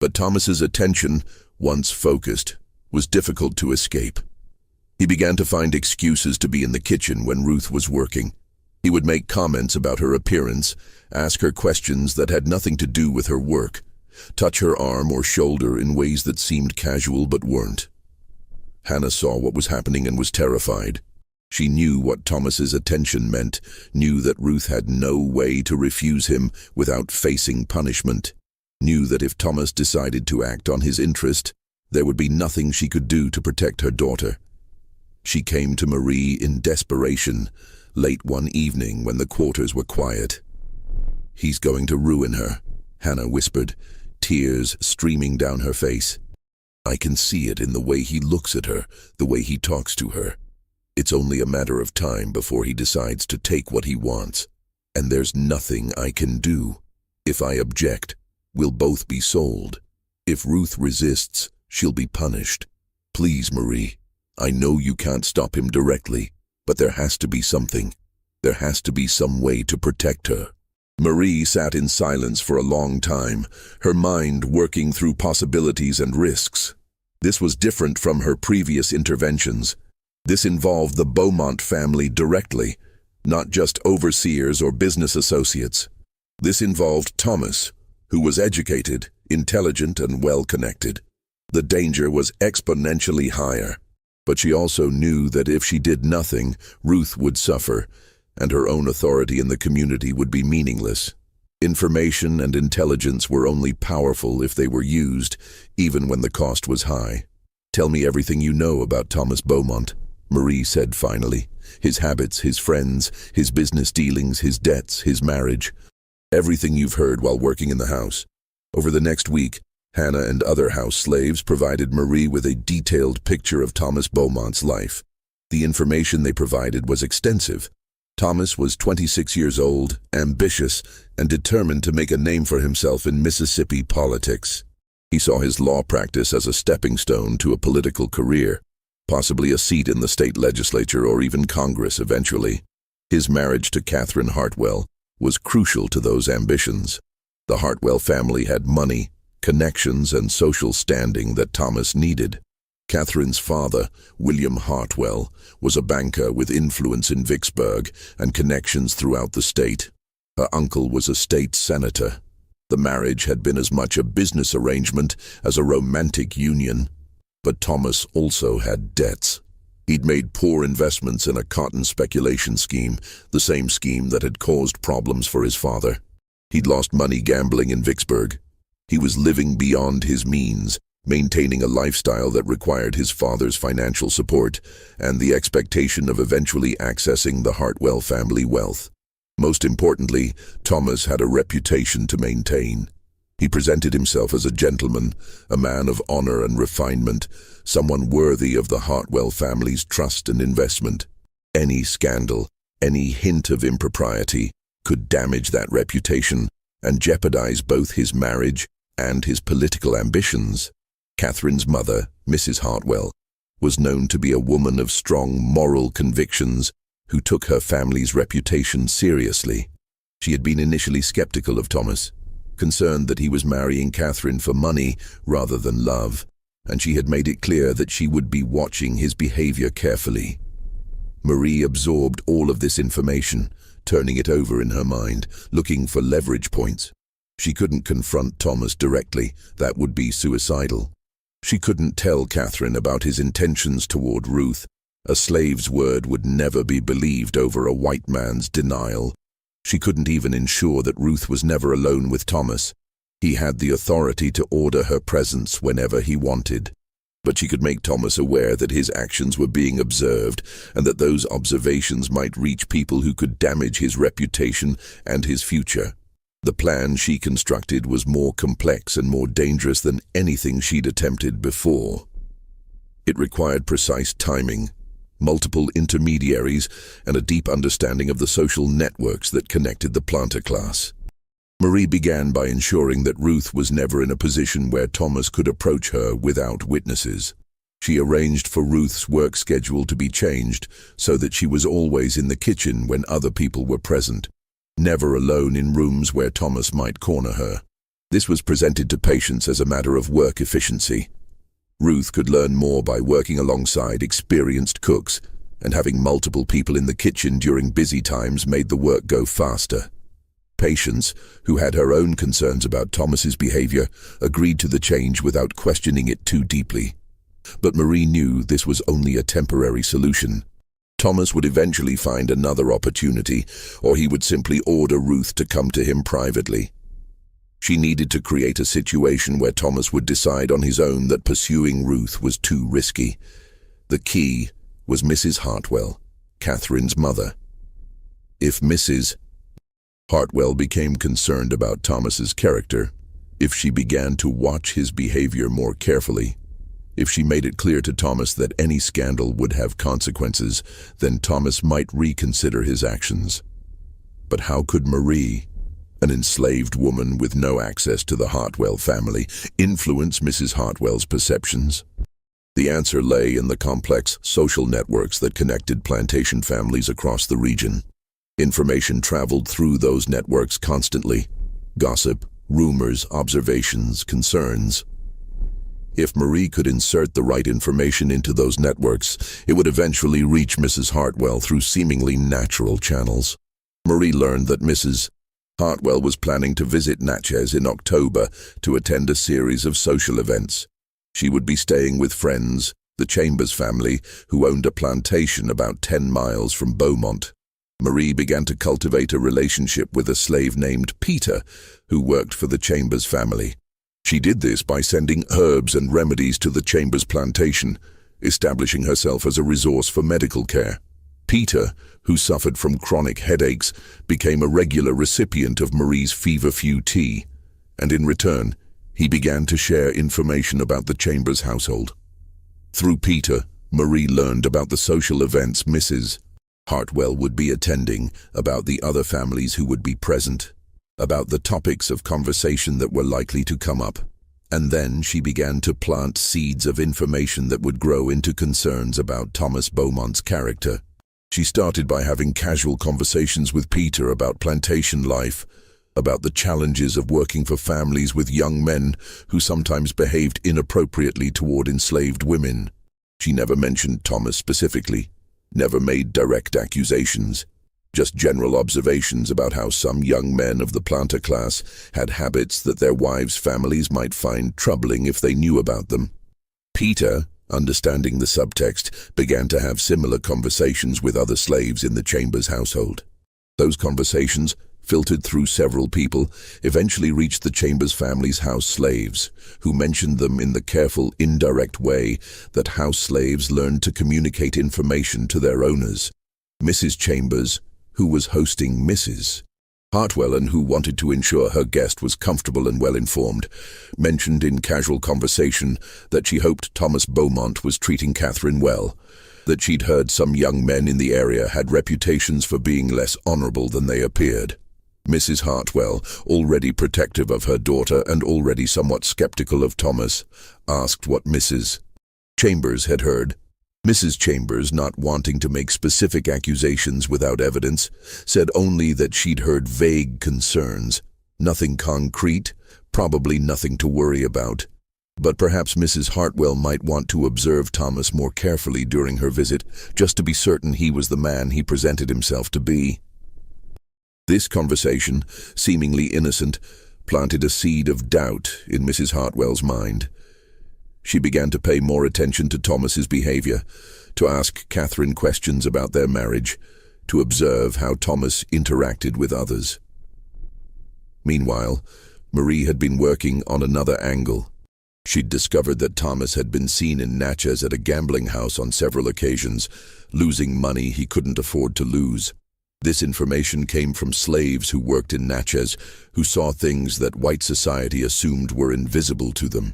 But Thomas's attention, once focused, was difficult to escape. He began to find excuses to be in the kitchen when Ruth was working. He would make comments about her appearance, ask her questions that had nothing to do with her work, touch her arm or shoulder in ways that seemed casual but weren't. Hannah saw what was happening and was terrified. She knew what Thomas's attention meant, knew that Ruth had no way to refuse him without facing punishment, knew that if Thomas decided to act on his interest, there would be nothing she could do to protect her daughter. She came to Marie in desperation, late one evening when the quarters were quiet. "He's going to ruin her," Hannah whispered, tears streaming down her face. "I can see it in the way he looks at her, the way he talks to her. It's only a matter of time before he decides to take what he wants, and there's nothing I can do. If I object, we'll both be sold. If Ruth resists, she'll be punished. Please, Marie, I know you can't stop him directly, but there has to be something. There has to be some way to protect her." Marie sat in silence for a long time, her mind working through possibilities and risks. This was different from her previous interventions. This involved the Beaumont family directly, not just overseers or business associates. This involved Thomas, who was educated, intelligent, and well-connected. The danger was exponentially higher, but she also knew that if she did nothing, Ruth would suffer, and her own authority in the community would be meaningless. Information and intelligence were only powerful if they were used, even when the cost was high. "Tell me everything you know about Thomas Beaumont," Marie said finally. "His habits, his friends, his business dealings, his debts, his marriage. Everything you've heard while working in the house." Over the next week, Hannah and other house slaves provided Marie with a detailed picture of Thomas Beaumont's life. The information they provided was extensive. Thomas was 26 years old, ambitious, and determined to make a name for himself in Mississippi politics. He saw his law practice as a stepping stone to a political career, possibly a seat in the state legislature or even Congress eventually. His marriage to Catherine Hartwell was crucial to those ambitions. The Hartwell family had money, connections, and social standing that Thomas needed. Catherine's father, William Hartwell, was a banker with influence in Vicksburg and connections throughout the state. Her uncle was a state senator. The marriage had been as much a business arrangement as a romantic union. But Thomas also had debts. He'd made poor investments in a cotton speculation scheme, the same scheme that had caused problems for his father. He'd lost money gambling in Vicksburg. He was living beyond his means, maintaining a lifestyle that required his father's financial support and the expectation of eventually accessing the Hartwell family wealth. Most importantly, Thomas had a reputation to maintain. He presented himself as a gentleman, a man of honor and refinement, someone worthy of the Hartwell family's trust and investment. Any scandal, any hint of impropriety could damage that reputation and jeopardize both his marriage and his political ambitions. Catherine's mother, Mrs. Hartwell, was known to be a woman of strong moral convictions who took her family's reputation seriously. She had been initially skeptical of Thomas, concerned that he was marrying Catherine for money rather than love, and she had made it clear that she would be watching his behavior carefully. Marie absorbed all of this information, turning it over in her mind, looking for leverage points. She couldn't confront Thomas directly, that would be suicidal. She couldn't tell Catherine about his intentions toward Ruth. A slave's word would never be believed over a white man's denial. She couldn't even ensure that Ruth was never alone with Thomas. He had the authority to order her presence whenever he wanted. But she could make Thomas aware that his actions were being observed and that those observations might reach people who could damage his reputation and his future. The plan she constructed was more complex and more dangerous than anything she'd attempted before. It required precise timing, multiple intermediaries, and a deep understanding of the social networks that connected the planter class. Marie began by ensuring that Ruth was never in a position where Thomas could approach her without witnesses. She arranged for Ruth's work schedule to be changed so that she was always in the kitchen when other people were present, never alone in rooms where Thomas might corner her. This was presented to patients as a matter of work efficiency. Ruth could learn more by working alongside experienced cooks, and having multiple people in the kitchen during busy times made the work go faster. Patients, who had her own concerns about Thomas's behavior, agreed to the change without questioning it too deeply. But Marie knew this was only a temporary solution. Thomas would eventually find another opportunity, or he would simply order Ruth to come to him privately. She needed to create a situation where Thomas would decide on his own that pursuing Ruth was too risky. The key was Mrs. Hartwell, Catherine's mother. If Mrs. Hartwell became concerned about Thomas's character, if she began to watch his behavior more carefully, if she made it clear to Thomas that any scandal would have consequences, then Thomas might reconsider his actions. But how could Marie, an enslaved woman with no access to the Hartwell family, influence Mrs. Hartwell's perceptions? The answer lay in the complex social networks that connected plantation families across the region. Information traveled through those networks constantly. Gossip, rumors, observations, concerns. If Marie could insert the right information into those networks, it would eventually reach Mrs. Hartwell through seemingly natural channels. Marie learned that Mrs. Hartwell was planning to visit Natchez in October to attend a series of social events. She would be staying with friends, the Chambers family, who owned a plantation about 10 miles from Beaumont. Marie began to cultivate a relationship with a slave named Peter, who worked for the Chambers family. She did this by sending herbs and remedies to the Chambers plantation, establishing herself as a resource for medical care. Peter, who suffered from chronic headaches, became a regular recipient of Marie's feverfew tea, and in return, he began to share information about the Chambers household. Through Peter, Marie learned about the social events Mrs. Hartwell would be attending, about the other families who would be present, about the topics of conversation that were likely to come up. And then she began to plant seeds of information that would grow into concerns about Thomas Beaumont's character. She started by having casual conversations with Peter about plantation life, about the challenges of working for families with young men who sometimes behaved inappropriately toward enslaved women. She never mentioned Thomas specifically, never made direct accusations, just general observations about how some young men of the planter class had habits that their wives' families might find troubling if they knew about them. Peter, understanding the subtext, began to have similar conversations with other slaves in the Chambers household. Those conversations, filtered through several people, eventually reached the Chambers family's house slaves, who mentioned them in the careful, indirect way that house slaves learned to communicate information to their owners. Mrs. Chambers, who was hosting Mrs. Hartwell and who wanted to ensure her guest was comfortable and well-informed, mentioned in casual conversation that she hoped Thomas Beaumont was treating Catherine well, that she'd heard some young men in the area had reputations for being less honorable than they appeared. Mrs. Hartwell, already protective of her daughter and already somewhat skeptical of Thomas, asked what Mrs. Chambers had heard. Mrs. Chambers, not wanting to make specific accusations without evidence, said only that she'd heard vague concerns, nothing concrete, probably nothing to worry about. But perhaps Mrs. Hartwell might want to observe Thomas more carefully during her visit, just to be certain he was the man he presented himself to be. This conversation, seemingly innocent, planted a seed of doubt in Mrs. Hartwell's mind. She began to pay more attention to Thomas's behavior, to ask Catherine questions about their marriage, to observe how Thomas interacted with others. Meanwhile, Marie had been working on another angle. She'd discovered that Thomas had been seen in Natchez at a gambling house on several occasions, losing money he couldn't afford to lose. This information came from slaves who worked in Natchez, who saw things that white society assumed were invisible to them.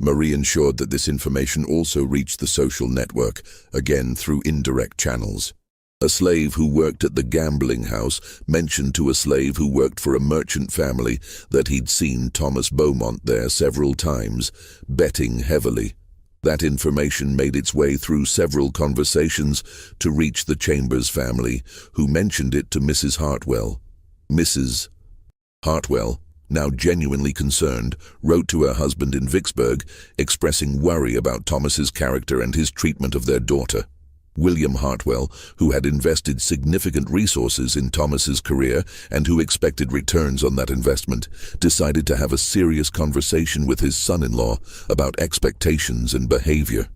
Marie ensured that this information also reached the social network, again through indirect channels. A slave who worked at the gambling house mentioned to a slave who worked for a merchant family that he'd seen Thomas Beaumont there several times, betting heavily. That information made its way through several conversations to reach the Chambers family, who mentioned it to Mrs. Hartwell. Mrs. Hartwell, now genuinely concerned, wrote to her husband in Vicksburg, expressing worry about Thomas's character and his treatment of their daughter. William Hartwell, who had invested significant resources in Thomas's career and who expected returns on that investment, decided to have a serious conversation with his son-in-law about expectations and behavior.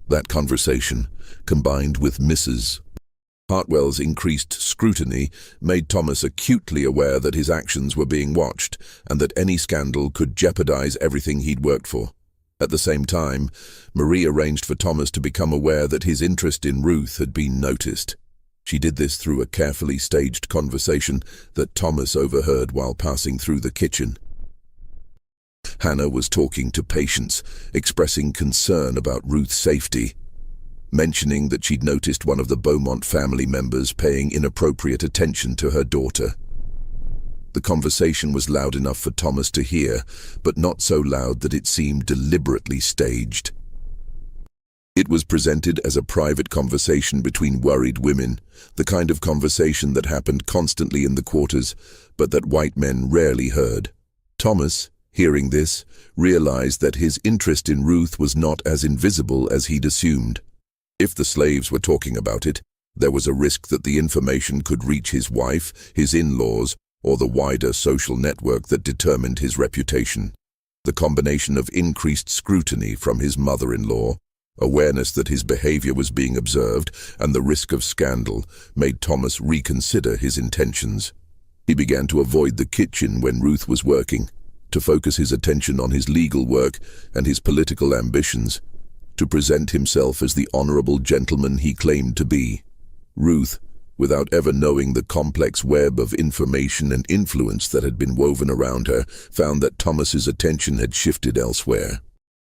That conversation, combined with Mrs. Hartwell's increased scrutiny, made Thomas acutely aware that his actions were being watched and that any scandal could jeopardize everything he'd worked for. At the same time, Marie arranged for Thomas to become aware that his interest in Ruth had been noticed. She did this through a carefully staged conversation that Thomas overheard while passing through the kitchen. Hannah was talking to Patience, expressing concern about Ruth's safety, mentioning that she'd noticed one of the Beaumont family members paying inappropriate attention to her daughter. The conversation was loud enough for Thomas to hear, but not so loud that it seemed deliberately staged. It was presented as a private conversation between worried women, the kind of conversation that happened constantly in the quarters, but that white men rarely heard. Thomas, hearing this, realized that his interest in Ruth was not as invisible as he'd assumed. If the slaves were talking about it, there was a risk that the information could reach his wife, his in-laws, or the wider social network that determined his reputation. The combination of increased scrutiny from his mother-in-law, awareness that his behavior was being observed, and the risk of scandal made Thomas reconsider his intentions. He began to avoid the kitchen when Ruth was working, to focus his attention on his legal work and his political ambitions, to present himself as the honorable gentleman he claimed to be. Ruth, without ever knowing the complex web of information and influence that had been woven around her, found that Thomas's attention had shifted elsewhere.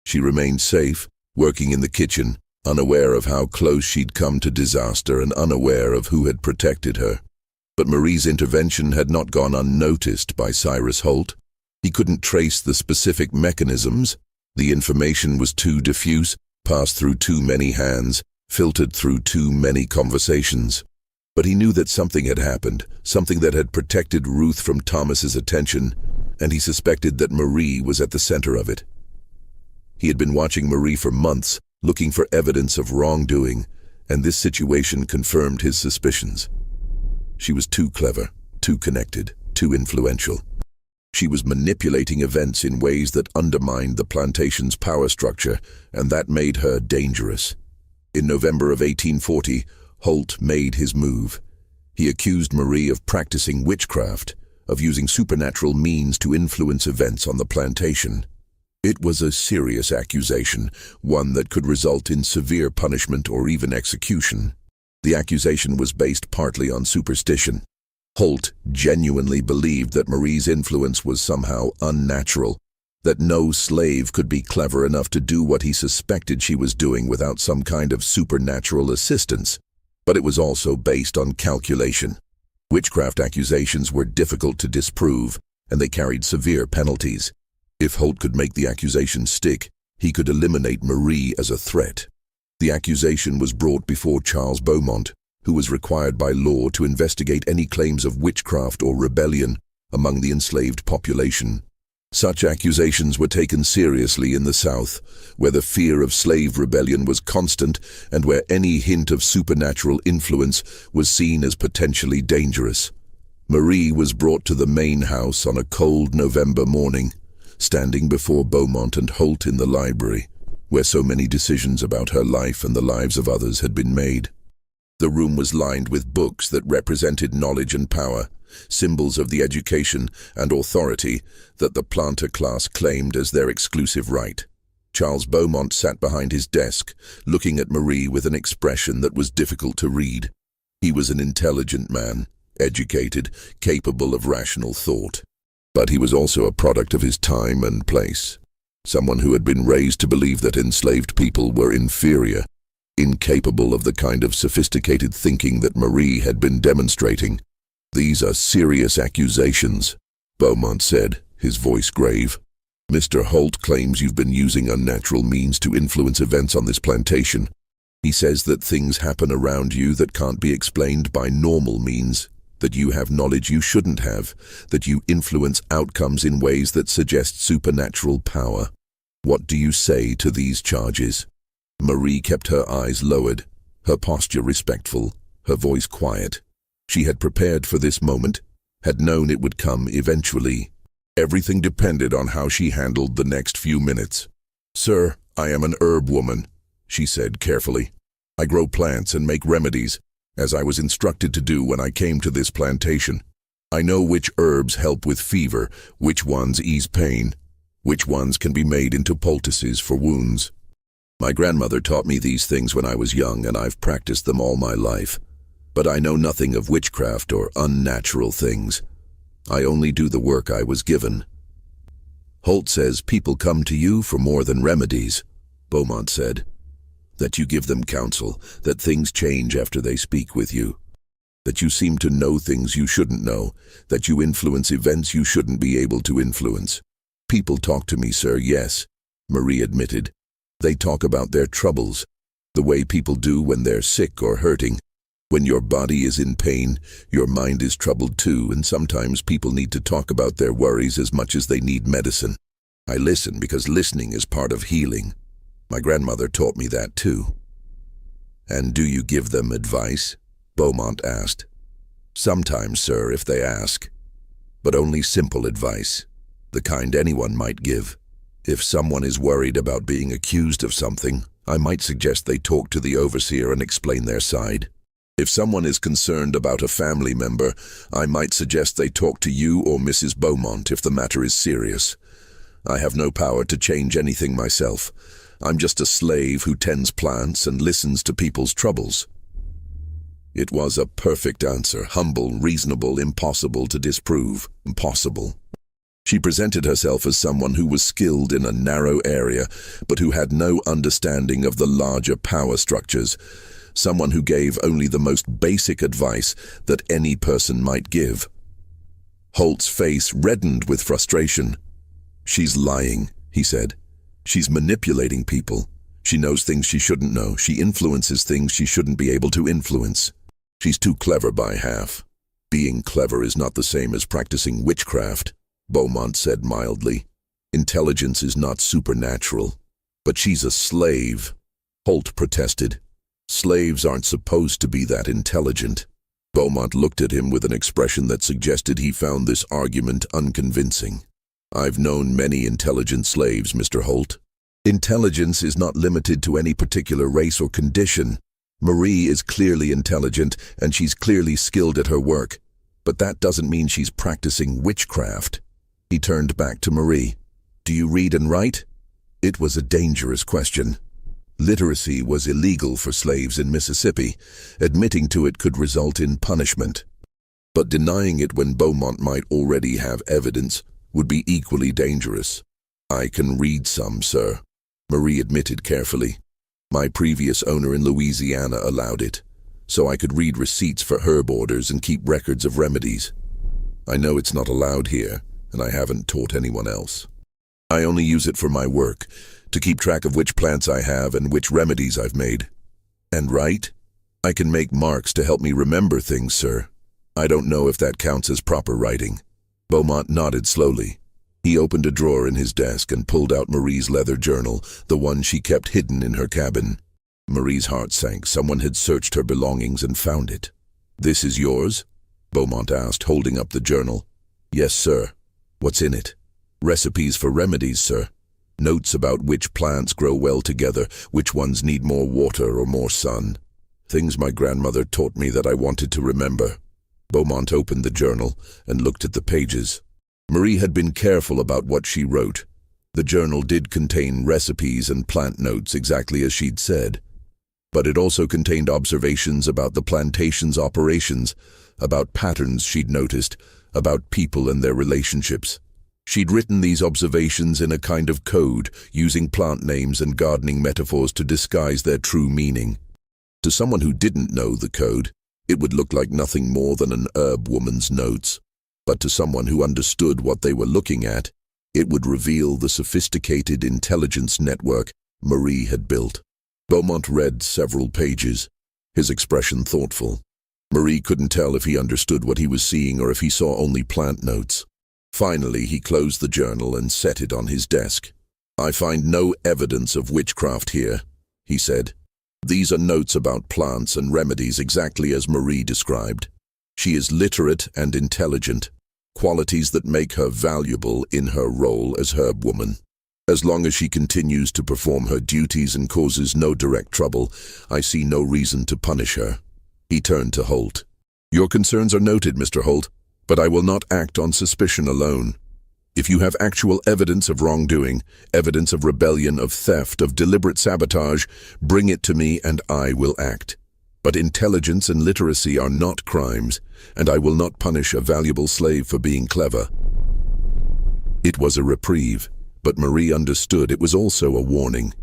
She remained safe, working in the kitchen, unaware of how close she'd come to disaster and unaware of who had protected her. But Marie's intervention had not gone unnoticed by Cyrus Holt. He couldn't trace the specific mechanisms. The information was too diffuse, passed through too many hands, filtered through too many conversations. But he knew that something had happened, something that had protected Ruth from Thomas's attention, and he suspected that Marie was at the center of it. He had been watching Marie for months, looking for evidence of wrongdoing, and this situation confirmed his suspicions. She was too clever, too connected, too influential. She was manipulating events in ways that undermined the plantation's power structure, and that made her dangerous. In November of 1840, Holt made his move. He accused Marie of practicing witchcraft, of using supernatural means to influence events on the plantation. It was a serious accusation, one that could result in severe punishment or even execution. The accusation was based partly on superstition. Holt genuinely believed that Marie's influence was somehow unnatural, that no slave could be clever enough to do what he suspected she was doing without some kind of supernatural assistance. But it was also based on calculation. Witchcraft accusations were difficult to disprove, and they carried severe penalties. If Holt could make the accusation stick, he could eliminate Marie as a threat. The accusation was brought before Charles Beaumont, who was required by law to investigate any claims of witchcraft or rebellion among the enslaved population. Such accusations were taken seriously in the South, where the fear of slave rebellion was constant and where any hint of supernatural influence was seen as potentially dangerous. Marie was brought to the main house on a cold November morning, standing before Beaumont and Holt in the library, where so many decisions about her life and the lives of others had been made. The room was lined with books that represented knowledge and power, symbols of the education and authority that the planter class claimed as their exclusive right. Charles Beaumont sat behind his desk, looking at Marie with an expression that was difficult to read. He was an intelligent man, educated, capable of rational thought. But he was also a product of his time and place. Someone who had been raised to believe that enslaved people were inferior, incapable of the kind of sophisticated thinking that Marie had been demonstrating. "These are serious accusations," Beaumont said, his voice grave. "Mr. Holt claims you've been using unnatural means to influence events on this plantation. He says that things happen around you that can't be explained by normal means, that you have knowledge you shouldn't have, that you influence outcomes in ways that suggest supernatural power. What do you say to these charges?" Marie kept her eyes lowered, her posture respectful, her voice quiet. She had prepared for this moment, had known it would come eventually. Everything depended on how she handled the next few minutes. "Sir, I am an herb woman," she said carefully. "I grow plants and make remedies, as I was instructed to do when I came to this plantation. I know which herbs help with fever, which ones ease pain, which ones can be made into poultices for wounds. My grandmother taught me these things when I was young, and I've practiced them all my life. But I know nothing of witchcraft or unnatural things. I only do the work I was given." "Holt says people come to you for more than remedies," Beaumont said. "That you give them counsel, that things change after they speak with you. That you seem to know things you shouldn't know, that you influence events you shouldn't be able to influence." "People talk to me, sir, yes," Marie admitted. "They talk about their troubles, the way people do when they're sick or hurting. When your body is in pain, your mind is troubled too, and sometimes people need to talk about their worries as much as they need medicine. I listen because listening is part of healing. My grandmother taught me that too. And do you give them advice? Beaumont asked. Sometimes, sir, if they ask. But only simple advice, the kind anyone might give. If someone is worried about being accused of something, I might suggest they talk to the overseer and explain their side. If someone is concerned about a family member, I might suggest they talk to you or Mrs. Beaumont if the matter is serious. I have no power to change anything myself. I'm just a slave who tends plants and listens to people's troubles. It was a perfect answer, humble, reasonable, impossible to disprove. Impossible. She presented herself as someone who was skilled in a narrow area, but who had no understanding of the larger power structures. Someone who gave only the most basic advice that any person might give. Holt's face reddened with frustration. She's lying, he said. She's manipulating people. She knows things she shouldn't know. She influences things she shouldn't be able to influence. She's too clever by half. Being clever is not the same as practicing witchcraft, Beaumont said mildly. Intelligence is not supernatural. But she's a slave, Holt protested. Slaves aren't supposed to be that intelligent. Beaumont looked at him with an expression that suggested he found this argument unconvincing. I've known many intelligent slaves, Mr. Holt. Intelligence is not limited to any particular race or condition. Marie is clearly intelligent, and she's clearly skilled at her work. But that doesn't mean she's practicing witchcraft. He turned back to Marie. Do you read and write? It was a dangerous question. Literacy was illegal for slaves in Mississippi. Admitting to it could result in punishment. But denying it when Beaumont might already have evidence would be equally dangerous. I can read some, sir, Marie admitted carefully. My previous owner in Louisiana allowed it, so I could read receipts for herb orders and keep records of remedies. I know it's not allowed here, and I haven't taught anyone else. I only use it for my work, to keep track of which plants I have and which remedies I've made. And write? I can make marks to help me remember things, sir. I don't know if that counts as proper writing. Beaumont nodded slowly. He opened a drawer in his desk and pulled out Marie's leather journal, the one she kept hidden in her cabin. Marie's heart sank. Someone had searched her belongings and found it. This is yours? Beaumont asked, holding up the journal. Yes, sir. What's in it? Recipes for remedies, sir. Notes about which plants grow well together, which ones need more water or more sun. Things my grandmother taught me that I wanted to remember. Beaumont opened the journal and looked at the pages. Marie had been careful about what she wrote. The journal did contain recipes and plant notes exactly as she'd said. But it also contained observations about the plantation's operations, about patterns she'd noticed, about people and their relationships. She'd written these observations in a kind of code, using plant names and gardening metaphors to disguise their true meaning. To someone who didn't know the code, it would look like nothing more than an herb woman's notes. But to someone who understood what they were looking at, it would reveal the sophisticated intelligence network Marie had built. Beaumont read several pages, his expression thoughtful. Marie couldn't tell if he understood what he was seeing or if he saw only plant notes. Finally, he closed the journal and set it on his desk. I find no evidence of witchcraft here, he said. These are notes about plants and remedies exactly as Marie described. She is literate and intelligent, qualities that make her valuable in her role as herb woman. As long as she continues to perform her duties and causes no direct trouble, I see no reason to punish her. He turned to Holt. Your concerns are noted, Mr. Holt, but I will not act on suspicion alone. If you have actual evidence of wrongdoing, evidence of rebellion, of theft, of deliberate sabotage, bring it to me and I will act. But intelligence and literacy are not crimes, and I will not punish a valuable slave for being clever. It was a reprieve, but Marie understood it was also a warning.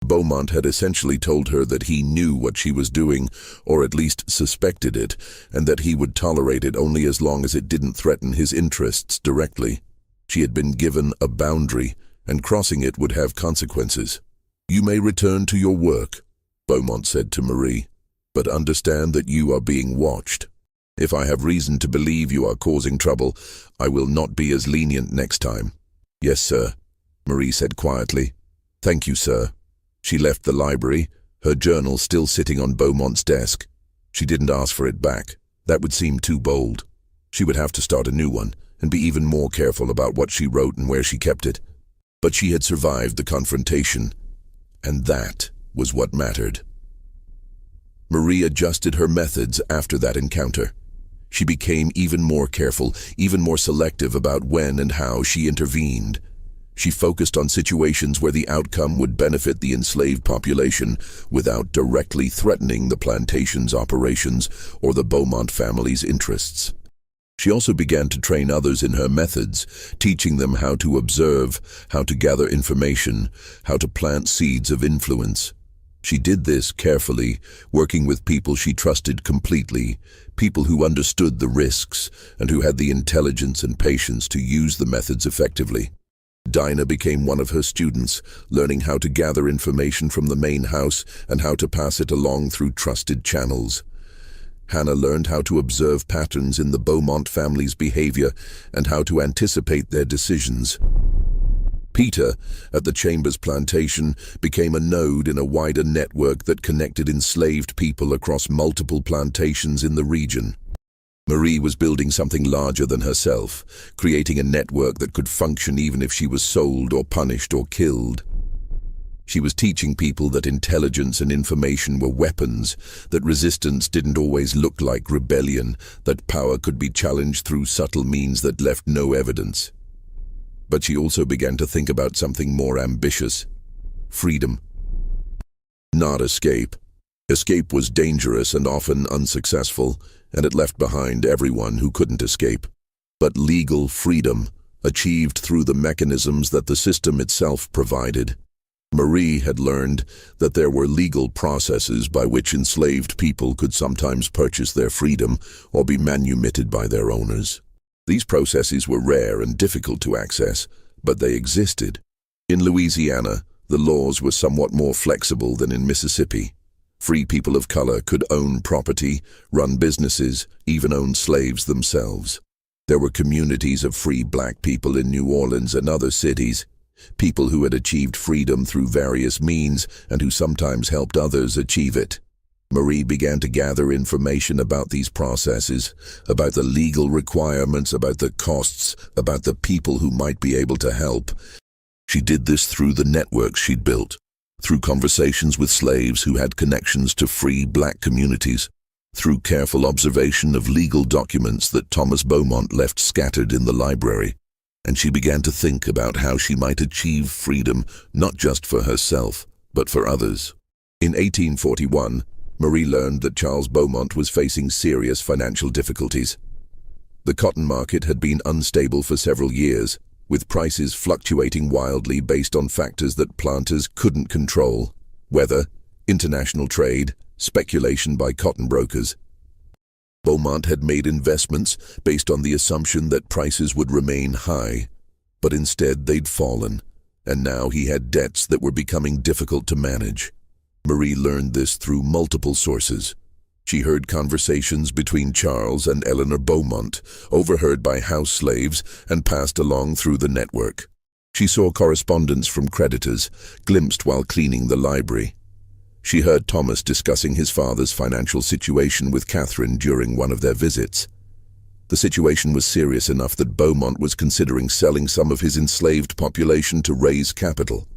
Beaumont had essentially told her that he knew what she was doing, or at least suspected it, and that he would tolerate it only as long as it didn't threaten his interests directly. She had been given a boundary, and crossing it would have consequences. You may return to your work, Beaumont said to Marie, "but understand that you are being watched. If I have reason to believe you are causing trouble, I will not be as lenient next time." "Yes, sir," Marie said quietly. "Thank you, sir." She left the library, her journal still sitting on Beaumont's desk. She didn't ask for it back. That would seem too bold. She would have to start a new one, and be even more careful about what she wrote and where she kept it. But she had survived the confrontation, and that was what mattered. Marie adjusted her methods after that encounter. She became even more careful, even more selective about when and how she intervened. She focused on situations where the outcome would benefit the enslaved population without directly threatening the plantation's operations or the Beaumont family's interests. She also began to train others in her methods, teaching them how to observe, how to gather information, how to plant seeds of influence. She did this carefully, working with people she trusted completely, people who understood the risks and who had the intelligence and patience to use the methods effectively. Dinah became one of her students, learning how to gather information from the main house and how to pass it along through trusted channels. Hannah learned how to observe patterns in the Beaumont family's behavior and how to anticipate their decisions. Peter, at the Chambers plantation, became a node in a wider network that connected enslaved people across multiple plantations in the region. Marie was building something larger than herself, creating a network that could function even if she was sold or punished or killed. She was teaching people that intelligence and information were weapons, that resistance didn't always look like rebellion, that power could be challenged through subtle means that left no evidence. But she also began to think about something more ambitious: freedom. Not escape. Escape was dangerous and often unsuccessful, and it left behind everyone who couldn't escape. But legal freedom, achieved through the mechanisms that the system itself provided. Marie had learned that there were legal processes by which enslaved people could sometimes purchase their freedom or be manumitted by their owners. These processes were rare and difficult to access, but they existed. In Louisiana, the laws were somewhat more flexible than in Mississippi. Free people of color could own property, run businesses, even own slaves themselves. There were communities of free black people in New Orleans and other cities, people who had achieved freedom through various means and who sometimes helped others achieve it. Marie began to gather information about these processes, about the legal requirements, about the costs, about the people who might be able to help. She did this through the networks she'd built, through conversations with slaves who had connections to free black communities, through careful observation of legal documents that Thomas Beaumont left scattered in the library. And she began to think about how she might achieve freedom, not just for herself, but for others. In 1841, Marie learned that Charles Beaumont was facing serious financial difficulties. The cotton market had been unstable for several years, with prices fluctuating wildly based on factors that planters couldn't control: weather, international trade, speculation by cotton brokers. Beaumont had made investments based on the assumption that prices would remain high, but instead they'd fallen, and now he had debts that were becoming difficult to manage. Marie learned this through multiple sources. She heard conversations between Charles and Eleanor Beaumont, overheard by house slaves and passed along through the network. She saw correspondence from creditors, glimpsed while cleaning the library. She heard Thomas discussing his father's financial situation with Catherine during one of their visits. The situation was serious enough that Beaumont was considering selling some of his enslaved population to raise capital.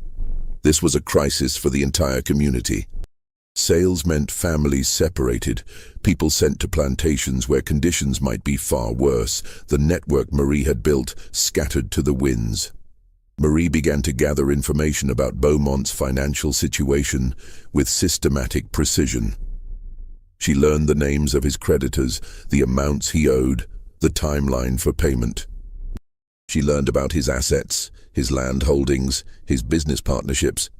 This was a crisis for the entire community. Sales meant families separated, people sent to plantations where conditions might be far worse. The network Marie had built scattered to the winds. Marie began to gather information about Beaumont's financial situation with systematic precision. She learned the names of his creditors, the amounts he owed, the timeline for payment. She learned about his assets, his land holdings, his business partnerships.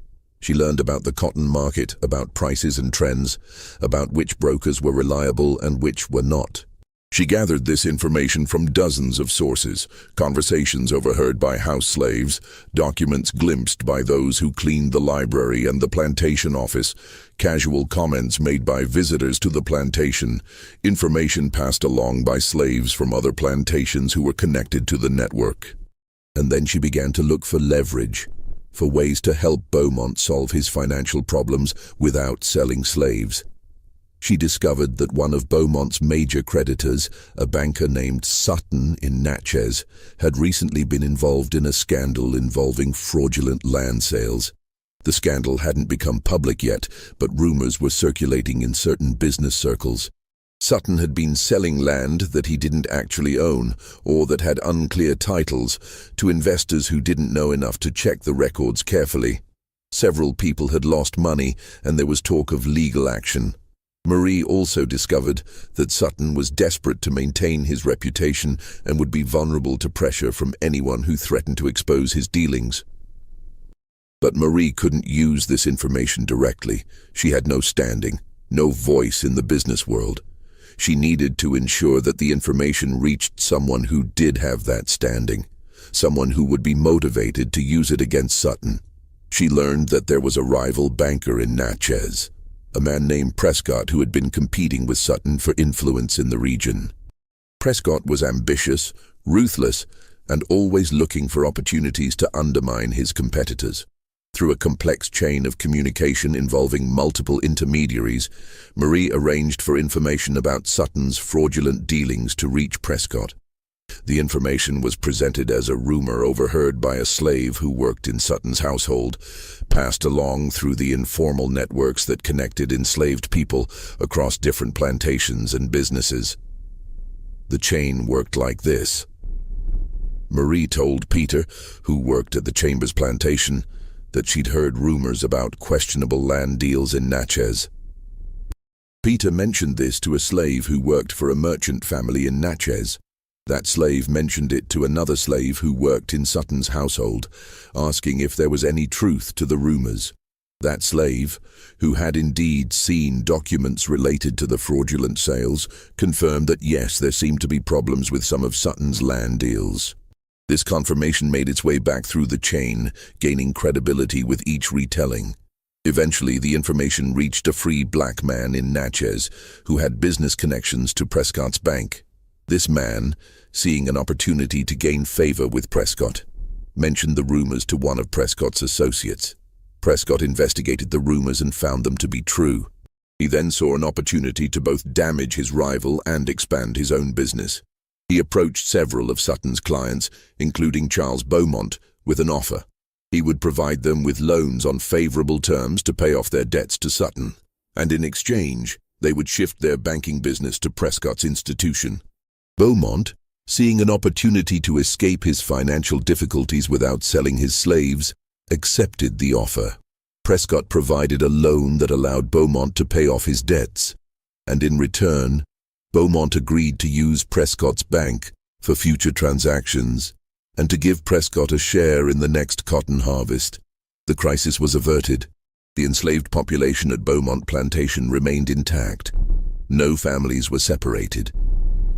She learned about the cotton market, about prices and trends, about which brokers were reliable and which were not. She gathered this information from dozens of sources, conversations overheard by house slaves, documents glimpsed by those who cleaned the library and the plantation office, casual comments made by visitors to the plantation, information passed along by slaves from other plantations who were connected to the network. And then she began to look for leverage, for ways to help Beaumont solve his financial problems without selling slaves. She discovered that one of Beaumont's major creditors, a banker named Sutton in Natchez, had recently been involved in a scandal involving fraudulent land sales. The scandal hadn't become public yet, but rumors were circulating in certain business circles. Sutton had been selling land that he didn't actually own, or that had unclear titles, to investors who didn't know enough to check the records carefully. Several people had lost money, and there was talk of legal action. Marie also discovered that Sutton was desperate to maintain his reputation and would be vulnerable to pressure from anyone who threatened to expose his dealings. But Marie couldn't use this information directly. She had no standing, no voice in the business world. She needed to ensure that the information reached someone who did have that standing, someone who would be motivated to use it against Sutton. She learned that there was a rival banker in Natchez, a man named Prescott who had been competing with Sutton for influence in the region. Prescott was ambitious, ruthless, and always looking for opportunities to undermine his competitors. Through a complex chain of communication involving multiple intermediaries, Marie arranged for information about Sutton's fraudulent dealings to reach Prescott. The information was presented as a rumor overheard by a slave who worked in Sutton's household, passed along through the informal networks that connected enslaved people across different plantations and businesses. The chain worked like this. Marie told Peter, who worked at the Chambers plantation, that she'd heard rumors about questionable land deals in Natchez. Peter mentioned this to a slave who worked for a merchant family in Natchez. That slave mentioned it to another slave who worked in Sutton's household, asking if there was any truth to the rumors. That slave, who had indeed seen documents related to the fraudulent sales, confirmed that yes, there seemed to be problems with some of Sutton's land deals. This confirmation made its way back through the chain, gaining credibility with each retelling. Eventually, the information reached a free black man in Natchez who had business connections to Prescott's bank. This man, seeing an opportunity to gain favor with Prescott, mentioned the rumors to one of Prescott's associates. Prescott investigated the rumors and found them to be true. He then saw an opportunity to both damage his rival and expand his own business. He approached several of Sutton's clients, including Charles Beaumont, with an offer. He would provide them with loans on favorable terms to pay off their debts to Sutton, and in exchange, they would shift their banking business to Prescott's institution. Beaumont, seeing an opportunity to escape his financial difficulties without selling his slaves, accepted the offer. Prescott provided a loan that allowed Beaumont to pay off his debts, and in return, Beaumont agreed to use Prescott's bank for future transactions and to give Prescott a share in the next cotton harvest. The crisis was averted. The enslaved population at Beaumont Plantation remained intact. No families were separated,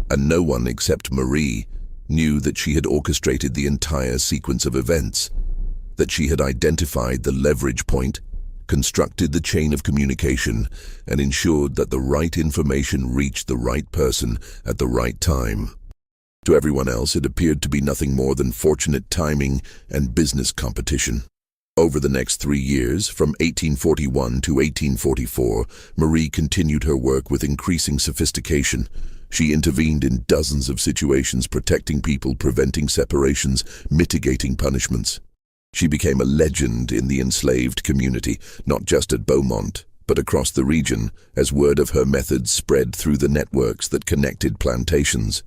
and no one except Marie knew that she had orchestrated the entire sequence of events, that she had identified the leverage point, constructed the chain of communication, and ensured that the right information reached the right person at the right time. To everyone else, it appeared to be nothing more than fortunate timing and business competition. Over the next 3 years, from 1841 to 1844, Marie continued her work with increasing sophistication. She intervened in dozens of situations, protecting people, preventing separations, mitigating punishments. She became a legend in the enslaved community, not just at Beaumont, but across the region, as word of her methods spread through the networks that connected plantations.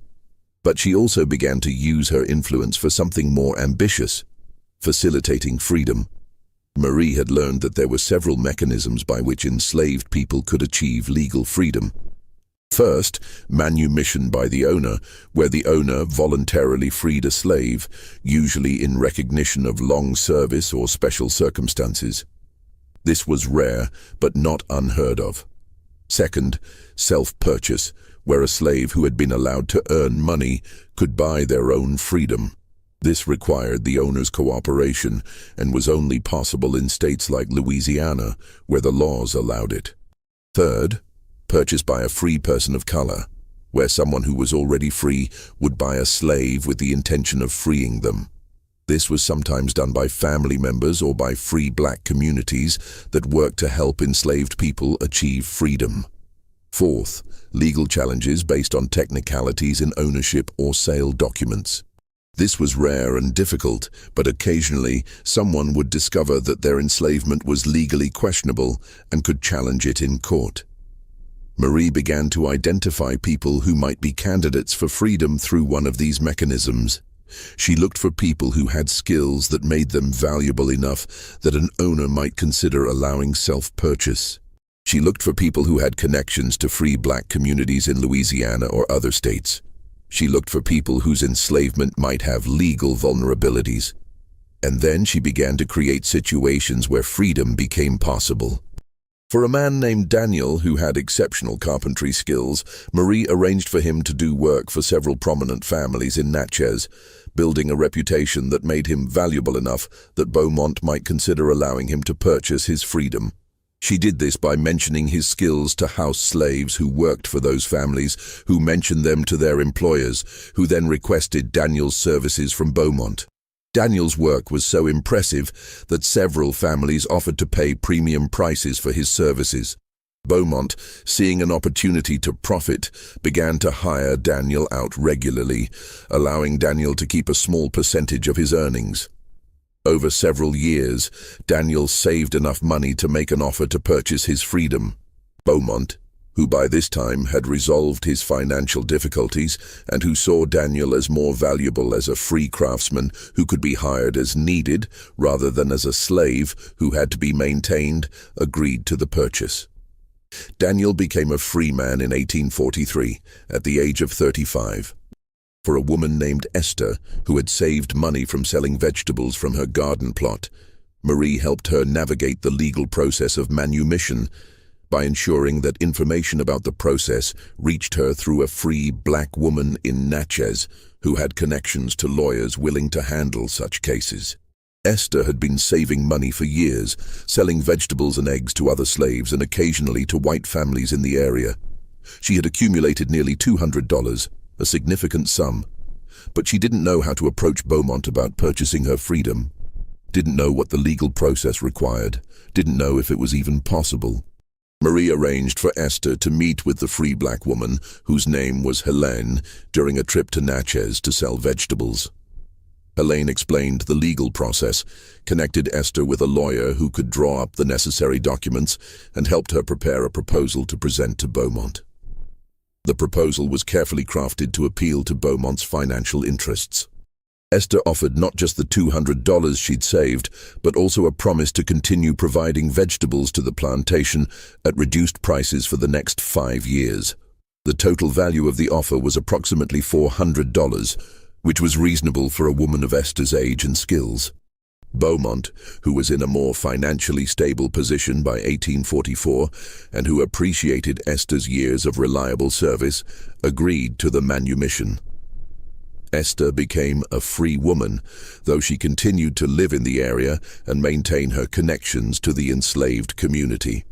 But she also began to use her influence for something more ambitious: facilitating freedom. Marie had learned that there were several mechanisms by which enslaved people could achieve legal freedom. First, manumission by the owner, where the owner voluntarily freed a slave, usually in recognition of long service or special circumstances. This was rare, but not unheard of. Second, self-purchase, where a slave who had been allowed to earn money could buy their own freedom. This required the owner's cooperation and was only possible in states like Louisiana, where the laws allowed it. Third, purchase by a free person of color, where someone who was already free would buy a slave with the intention of freeing them. This was sometimes done by family members or by free black communities that worked to help enslaved people achieve freedom. Fourth, legal challenges based on technicalities in ownership or sale documents. This was rare and difficult, but occasionally someone would discover that their enslavement was legally questionable and could challenge it in court. Marie began to identify people who might be candidates for freedom through one of these mechanisms. She looked for people who had skills that made them valuable enough that an owner might consider allowing self-purchase. She looked for people who had connections to free black communities in Louisiana or other states. She looked for people whose enslavement might have legal vulnerabilities. And then she began to create situations where freedom became possible. For a man named Daniel who had exceptional carpentry skills, Marie arranged for him to do work for several prominent families in Natchez, building a reputation that made him valuable enough that Beaumont might consider allowing him to purchase his freedom. She did this by mentioning his skills to house slaves who worked for those families, who mentioned them to their employers, who then requested Daniel's services from Beaumont. Daniel's work was so impressive that several families offered to pay premium prices for his services. Beaumont, seeing an opportunity to profit, began to hire Daniel out regularly, allowing Daniel to keep a small percentage of his earnings. Over several years, Daniel saved enough money to make an offer to purchase his freedom. Beaumont, who by this time had resolved his financial difficulties and who saw Daniel as more valuable as a free craftsman who could be hired as needed rather than as a slave who had to be maintained, agreed to the purchase. Daniel became a free man in 1843, at the age of 35. For a woman named Esther, who had saved money from selling vegetables from her garden plot, Marie helped her navigate the legal process of manumission by ensuring that information about the process reached her through a free black woman in Natchez who had connections to lawyers willing to handle such cases. Esther had been saving money for years, selling vegetables and eggs to other slaves and occasionally to white families in the area. She had accumulated nearly $200, a significant sum, but she didn't know how to approach Beaumont about purchasing her freedom, didn't know what the legal process required, didn't know if it was even possible. Marie arranged for Esther to meet with the free black woman, whose name was Helene, during a trip to Natchez to sell vegetables. Helene explained the legal process, connected Esther with a lawyer who could draw up the necessary documents, and helped her prepare a proposal to present to Beaumont. The proposal was carefully crafted to appeal to Beaumont's financial interests. Esther offered not just the $200 she'd saved, but also a promise to continue providing vegetables to the plantation at reduced prices for the next 5 years. The total value of the offer was approximately $400, which was reasonable for a woman of Esther's age and skills. Beaumont, who was in a more financially stable position by 1844 and who appreciated Esther's years of reliable service, agreed to the manumission. Esther became a free woman, though she continued to live in the area and maintain her connections to the enslaved community.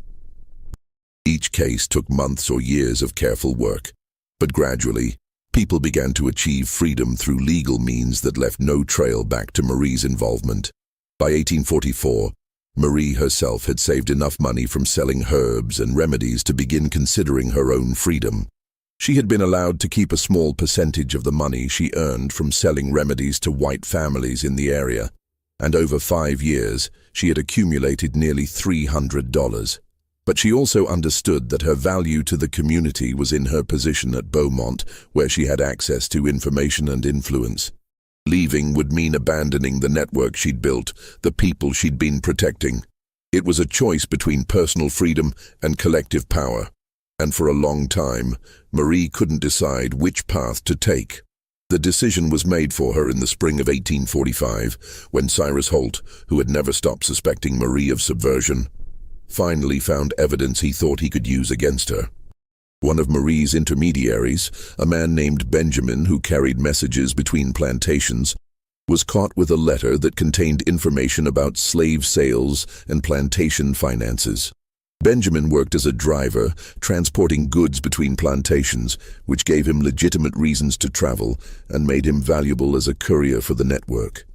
Each case took months or years of careful work, but gradually, people began to achieve freedom through legal means that left no trail back to Marie's involvement. By 1844, Marie herself had saved enough money from selling herbs and remedies to begin considering her own freedom. She had been allowed to keep a small percentage of the money she earned from selling remedies to white families in the area, and over 5 years, she had accumulated nearly $300. But she also understood that her value to the community was in her position at Beaumont, where she had access to information and influence. Leaving would mean abandoning the network she'd built, the people she'd been protecting. It was a choice between personal freedom and collective power, and for a long time, Marie couldn't decide which path to take. The decision was made for her in the spring of 1845, when Cyrus Holt, who had never stopped suspecting Marie of subversion, finally found evidence he thought he could use against her. One of Marie's intermediaries, a man named Benjamin who carried messages between plantations, was caught with a letter that contained information about slave sales and plantation finances. Benjamin worked as a driver, transporting goods between plantations, which gave him legitimate reasons to travel and made him valuable as a courier for the network.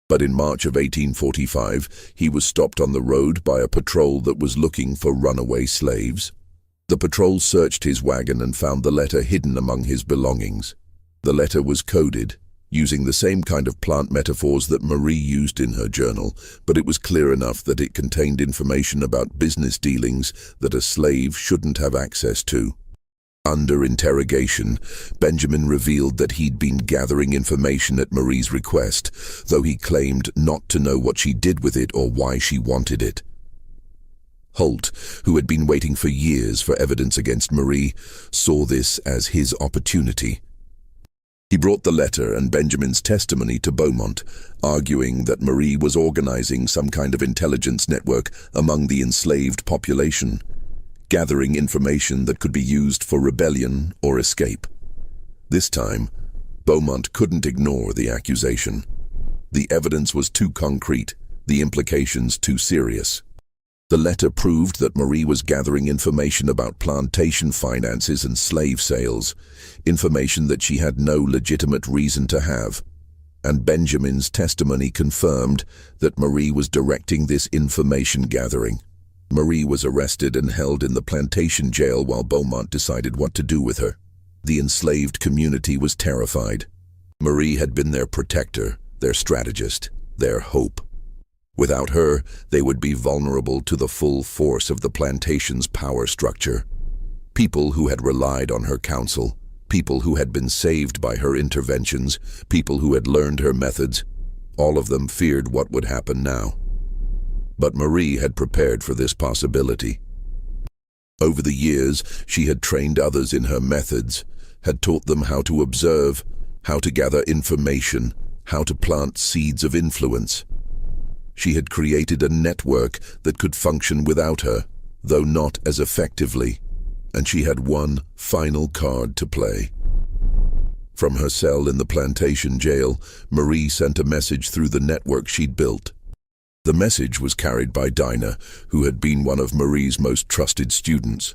But in March of 1845, he was stopped on the road by a patrol that was looking for runaway slaves. The patrol searched his wagon and found the letter hidden among his belongings. The letter was coded, using the same kind of plant metaphors that Marie used in her journal, but it was clear enough that it contained information about business dealings that a slave shouldn't have access to. Under interrogation, Benjamin revealed that he'd been gathering information at Marie's request, though he claimed not to know what she did with it or why she wanted it. Holt, who had been waiting for years for evidence against Marie, saw this as his opportunity. He brought the letter and Benjamin's testimony to Beaumont, arguing that Marie was organizing some kind of intelligence network among the enslaved population, gathering information that could be used for rebellion or escape. This time, Beaumont couldn't ignore the accusation. The evidence was too concrete, the implications too serious. The letter proved that Marie was gathering information about plantation finances and slave sales, information that she had no legitimate reason to have. And Benjamin's testimony confirmed that Marie was directing this information gathering. Marie was arrested and held in the plantation jail while Beaumont decided what to do with her. The enslaved community was terrified. Marie had been their protector, their strategist, their hope. Without her, they would be vulnerable to the full force of the plantation's power structure. People who had relied on her counsel, people who had been saved by her interventions, people who had learned her methods, all of them feared what would happen now. But Marie had prepared for this possibility. Over the years, she had trained others in her methods, had taught them how to observe, how to gather information, how to plant seeds of influence. She had created a network that could function without her, though not as effectively, and she had one final card to play. From her cell in the plantation jail, Marie sent a message through the network she'd built. The message was carried by Dinah, who had been one of Marie's most trusted students.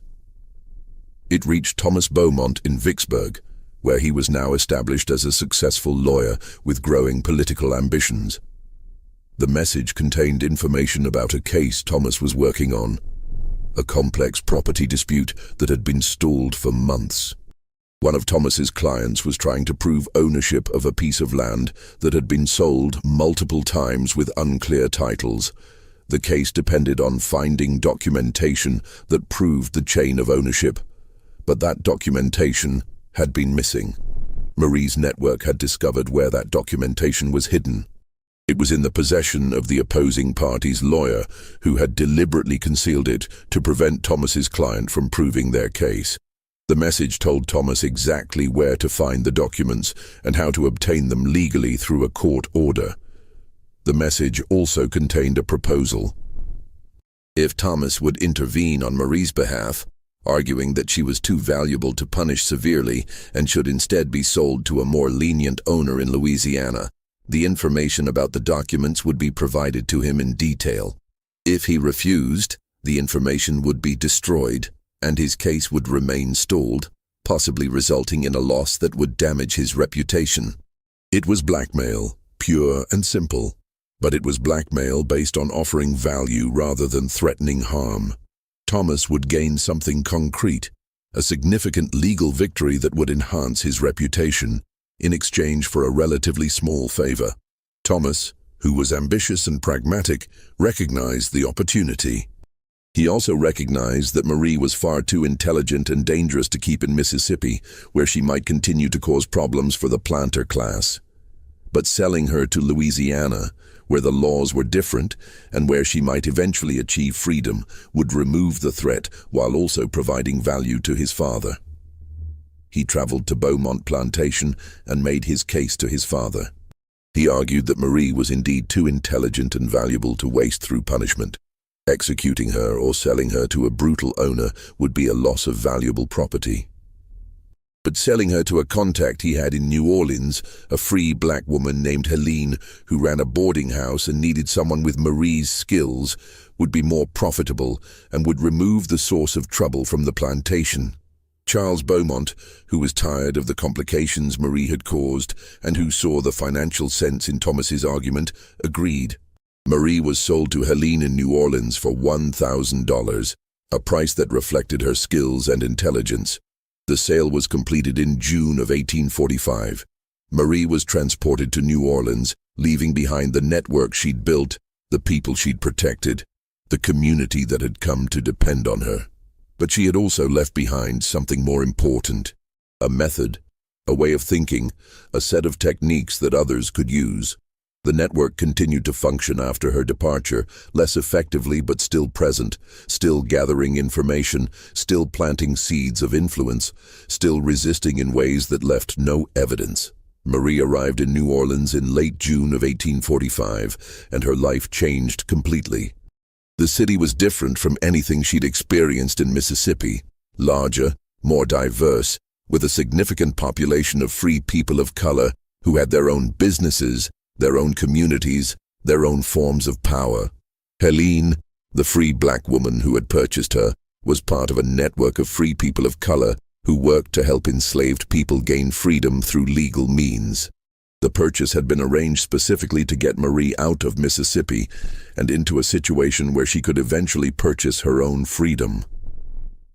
It reached Thomas Beaumont in Vicksburg, where he was now established as a successful lawyer with growing political ambitions. The message contained information about a case Thomas was working on, a complex property dispute that had been stalled for months. One of Thomas's clients was trying to prove ownership of a piece of land that had been sold multiple times with unclear titles. The case depended on finding documentation that proved the chain of ownership, but that documentation had been missing. Marie's network had discovered where that documentation was hidden. It was in the possession of the opposing party's lawyer, who had deliberately concealed it to prevent Thomas's client from proving their case. The message told Thomas exactly where to find the documents and how to obtain them legally through a court order. The message also contained a proposal. If Thomas would intervene on Marie's behalf, arguing that she was too valuable to punish severely and should instead be sold to a more lenient owner in Louisiana, the information about the documents would be provided to him in detail. If he refused, the information would be destroyed, and his case would remain stalled, possibly resulting in a loss that would damage his reputation. It was blackmail, pure and simple, but it was blackmail based on offering value rather than threatening harm. Thomas would gain something concrete, a significant legal victory that would enhance his reputation, in exchange for a relatively small favor. Thomas, who was ambitious and pragmatic, recognized the opportunity. He also recognized that Marie was far too intelligent and dangerous to keep in Mississippi, where she might continue to cause problems for the planter class. But selling her to Louisiana, where the laws were different and where she might eventually achieve freedom, would remove the threat while also providing value to his father. He traveled to Beaumont Plantation and made his case to his father. He argued that Marie was indeed too intelligent and valuable to waste through punishment. Executing her or selling her to a brutal owner would be a loss of valuable property. But selling her to a contact he had in New Orleans, a free black woman named Helene who ran a boarding house and needed someone with Marie's skills, would be more profitable and would remove the source of trouble from the plantation. Charles Beaumont, who was tired of the complications Marie had caused and who saw the financial sense in Thomas's argument, agreed. Marie was sold to Helene in New Orleans for $1,000, a price that reflected her skills and intelligence. The sale was completed in June of 1845. Marie was transported to New Orleans, leaving behind the network she'd built, the people she'd protected, the community that had come to depend on her. But she had also left behind something more important: a method, a way of thinking, a set of techniques that others could use. The network continued to function after her departure, less effectively but still present, still gathering information, still planting seeds of influence, still resisting in ways that left no evidence. Marie arrived in New Orleans in late June of 1845, and her life changed completely. The city was different from anything she'd experienced in Mississippi, larger, more diverse, with a significant population of free people of color who had their own businesses, their own communities, their own forms of power. Helene, the free black woman who had purchased her, was part of a network of free people of color who worked to help enslaved people gain freedom through legal means. The purchase had been arranged specifically to get Marie out of Mississippi and into a situation where she could eventually purchase her own freedom.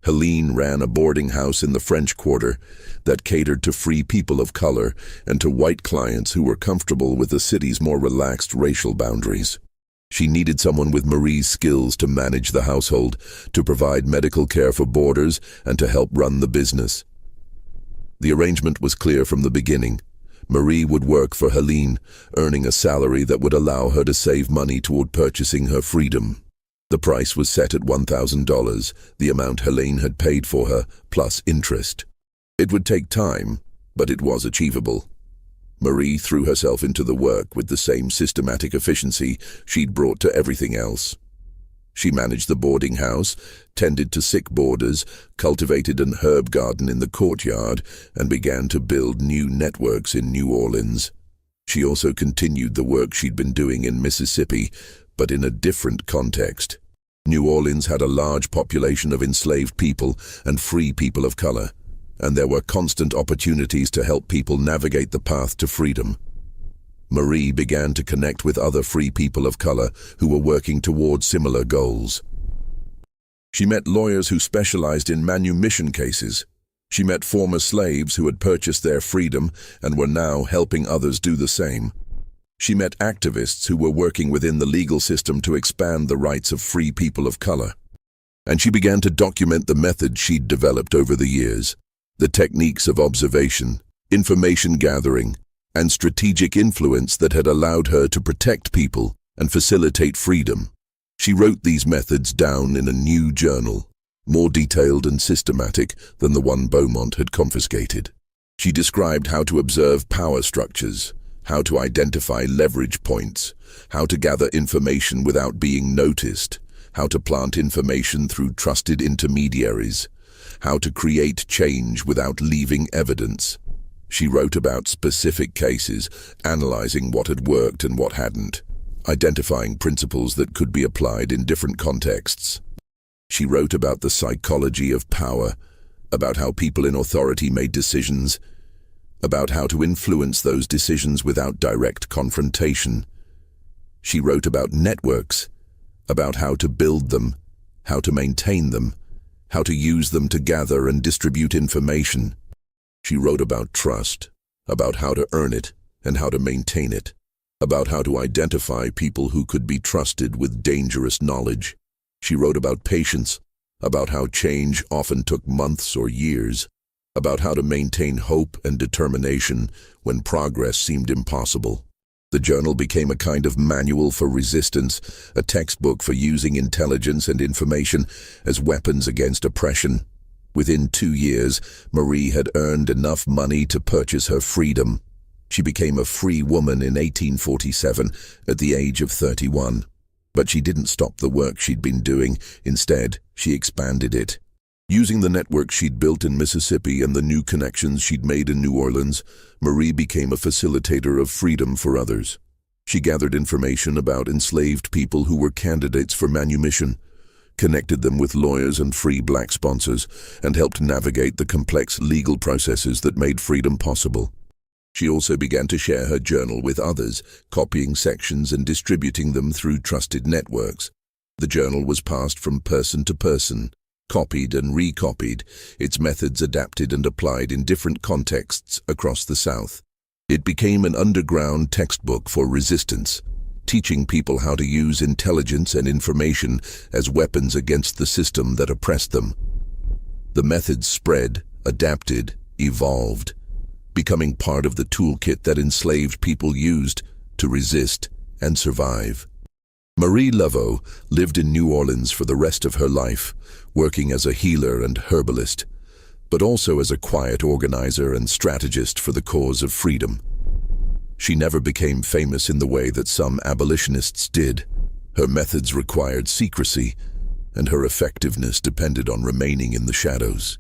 Helene ran a boarding house in the French Quarter that catered to free people of color and to white clients who were comfortable with the city's more relaxed racial boundaries. She needed someone with Marie's skills to manage the household, to provide medical care for boarders, and to help run the business. The arrangement was clear from the beginning. Marie would work for Helene, earning a salary that would allow her to save money toward purchasing her freedom. The price was set at $1,000, the amount Helene had paid for her, plus interest. It would take time, but it was achievable. Marie threw herself into the work with the same systematic efficiency she'd brought to everything else. She managed the boarding house, tended to sick boarders, cultivated an herb garden in the courtyard, and began to build new networks in New Orleans. She also continued the work she'd been doing in Mississippi, but in a different context. New Orleans had a large population of enslaved people and free people of color, and there were constant opportunities to help people navigate the path to freedom. Marie began to connect with other free people of color who were working toward similar goals. She met lawyers who specialized in manumission cases. She met former slaves who had purchased their freedom and were now helping others do the same. She met activists who were working within the legal system to expand the rights of free people of color. And she began to document the methods she'd developed over the years, the techniques of observation, information gathering, and strategic influence that had allowed her to protect people and facilitate freedom. She wrote these methods down in a new journal, more detailed and systematic than the one Beaumont had confiscated. She described how to observe power structures, how to identify leverage points, how to gather information without being noticed, how to plant information through trusted intermediaries, how to create change without leaving evidence. She wrote about specific cases, analyzing what had worked and what hadn't, identifying principles that could be applied in different contexts. She wrote about the psychology of power, about how people in authority made decisions, about how to influence those decisions without direct confrontation. She wrote about networks, about how to build them, how to maintain them, how to use them to gather and distribute information. She wrote about trust, about how to earn it and how to maintain it, about how to identify people who could be trusted with dangerous knowledge. She wrote about patience, about how change often took months or years, about how to maintain hope and determination when progress seemed impossible. The journal became a kind of manual for resistance, a textbook for using intelligence and information as weapons against oppression. Within 2 years, Marie had earned enough money to purchase her freedom. She became a free woman in 1847 at the age of 31. But she didn't stop the work she'd been doing. Instead, she expanded it. Using the network she'd built in Mississippi and the new connections she'd made in New Orleans, Marie became a facilitator of freedom for others. She gathered information about enslaved people who were candidates for manumission, connected them with lawyers and free black sponsors, and helped navigate the complex legal processes that made freedom possible. She also began to share her journal with others, copying sections and distributing them through trusted networks. The journal was passed from person to person, copied and recopied, its methods adapted and applied in different contexts across the South. It became an underground textbook for resistance, teaching people how to use intelligence and information as weapons against the system that oppressed them. The methods spread, adapted, evolved, becoming part of the toolkit that enslaved people used to resist and survive. Marie LAVEAU lived in New Orleans for the rest of her life, working as a healer and herbalist, but also as a quiet organizer and strategist for the cause of freedom. She never became famous in the way that some abolitionists did. Her methods required secrecy, and her effectiveness depended on remaining in the shadows.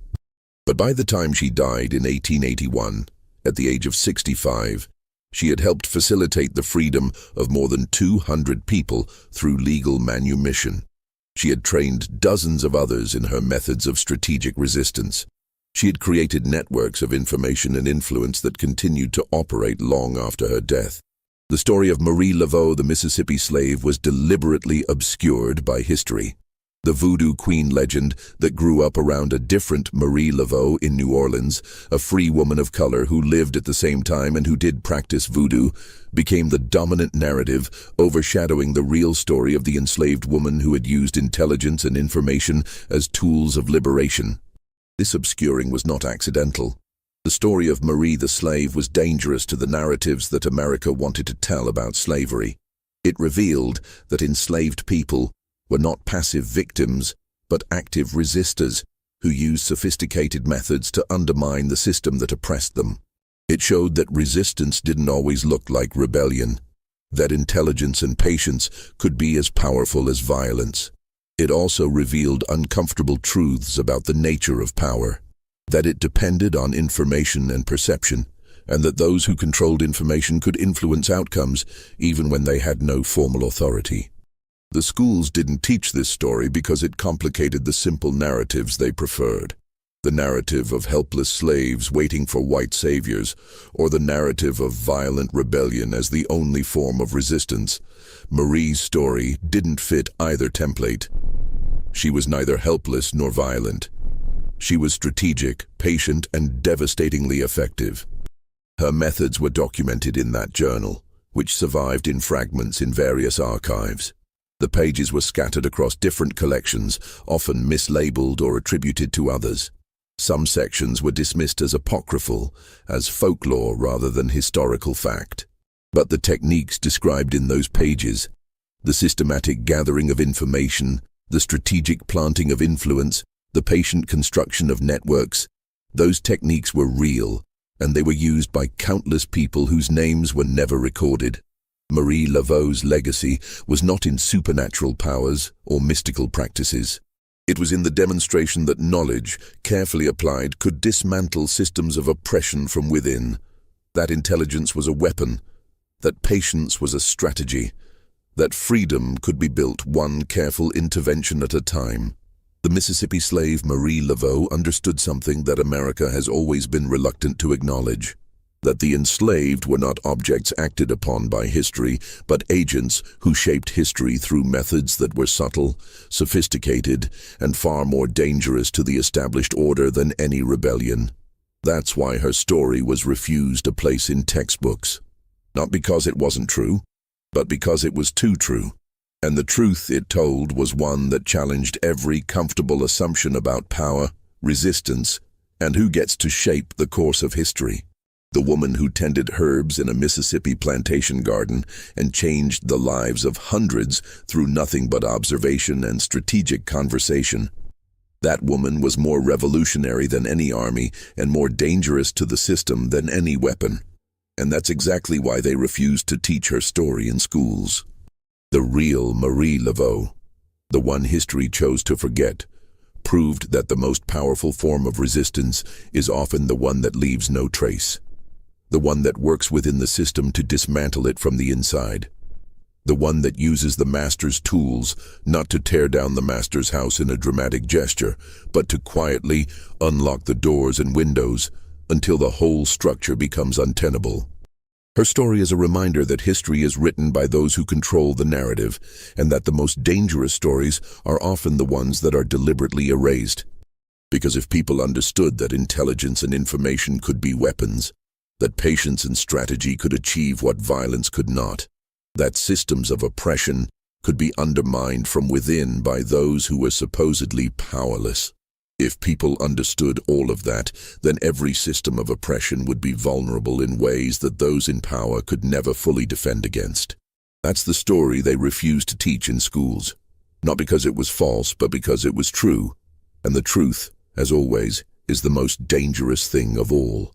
But by the time she died in 1881, at the age of 65, she had helped facilitate the freedom of more than 200 people through legal manumission. She had trained dozens of others in her methods of strategic resistance. She had created networks of information and influence that continued to operate long after her death. The story of Marie LAVEAU, the Mississippi slave, was deliberately obscured by history. The voodoo queen legend that grew up around a different Marie LAVEAU in New Orleans, a free woman of color who lived at the same time and who did practice voodoo, became the dominant narrative, overshadowing the real story of the enslaved woman who had used intelligence and information as tools of liberation. This obscuring was not accidental. The story of Marie the slave was dangerous to the narratives that America wanted to tell about slavery. It revealed that enslaved people were not passive victims, but active resistors who used sophisticated methods to undermine the system that oppressed them. It showed that resistance didn't always look like rebellion, that intelligence and patience could be as powerful as violence. It also revealed uncomfortable truths about the nature of power, that it depended on information and perception, and that those who controlled information could influence outcomes even when they had no formal authority. The schools didn't teach this story because it complicated the simple narratives they preferred. The narrative of helpless slaves waiting for white saviors, or the narrative of violent rebellion as the only form of resistance. Marie's story didn't fit either template. She was neither helpless nor violent. She was strategic, patient, and devastatingly effective. Her methods were documented in that journal, which survived in fragments in various archives. The pages were scattered across different collections, often mislabeled or attributed to others. Some sections were dismissed as apocryphal, as folklore rather than historical fact. But the techniques described in those pages, the systematic gathering of information, the strategic planting of influence, the patient construction of networks, those techniques were real, and they were used by countless people whose names were never recorded. Marie LAVEAU's legacy was not in supernatural powers or mystical practices. It was in the demonstration that knowledge, carefully applied, could dismantle systems of oppression from within. That intelligence was a weapon, that patience was a strategy, that freedom could be built one careful intervention at a time. The Mississippi slave Marie LAVEAU understood something that America has always been reluctant to acknowledge: that the enslaved were not objects acted upon by history, but agents who shaped history through methods that were subtle, sophisticated, and far more dangerous to the established order than any rebellion. That's why her story was refused a place in textbooks. Not because it wasn't true, but because it was too true. And the truth it told was one that challenged every comfortable assumption about power, resistance, and who gets to shape the course of history. The woman who tended herbs in a Mississippi plantation garden and changed the lives of hundreds through nothing but observation and strategic conversation. That woman was more revolutionary than any army and more dangerous to the system than any weapon. And that's exactly why they refused to teach her story in schools. The real Marie Laveau, the one history chose to forget, proved that the most powerful form of resistance is often the one that leaves no trace, the one that works within the system to dismantle it from the inside, the one that uses the master's tools not to tear down the master's house in a dramatic gesture, but to quietly unlock the doors and windows until the whole structure becomes untenable. Her story is a reminder that history is written by those who control the narrative, and that the most dangerous stories are often the ones that are deliberately erased. Because if people understood that intelligence and information could be weapons, that patience and strategy could achieve what violence could not, that systems of oppression could be undermined from within by those who were supposedly powerless. If people understood all of that, then every system of oppression would be vulnerable in ways that those in power could never fully defend against. That's the story they refused to teach in schools. Not because it was false, but because it was true. And the truth, as always, is the most dangerous thing of all.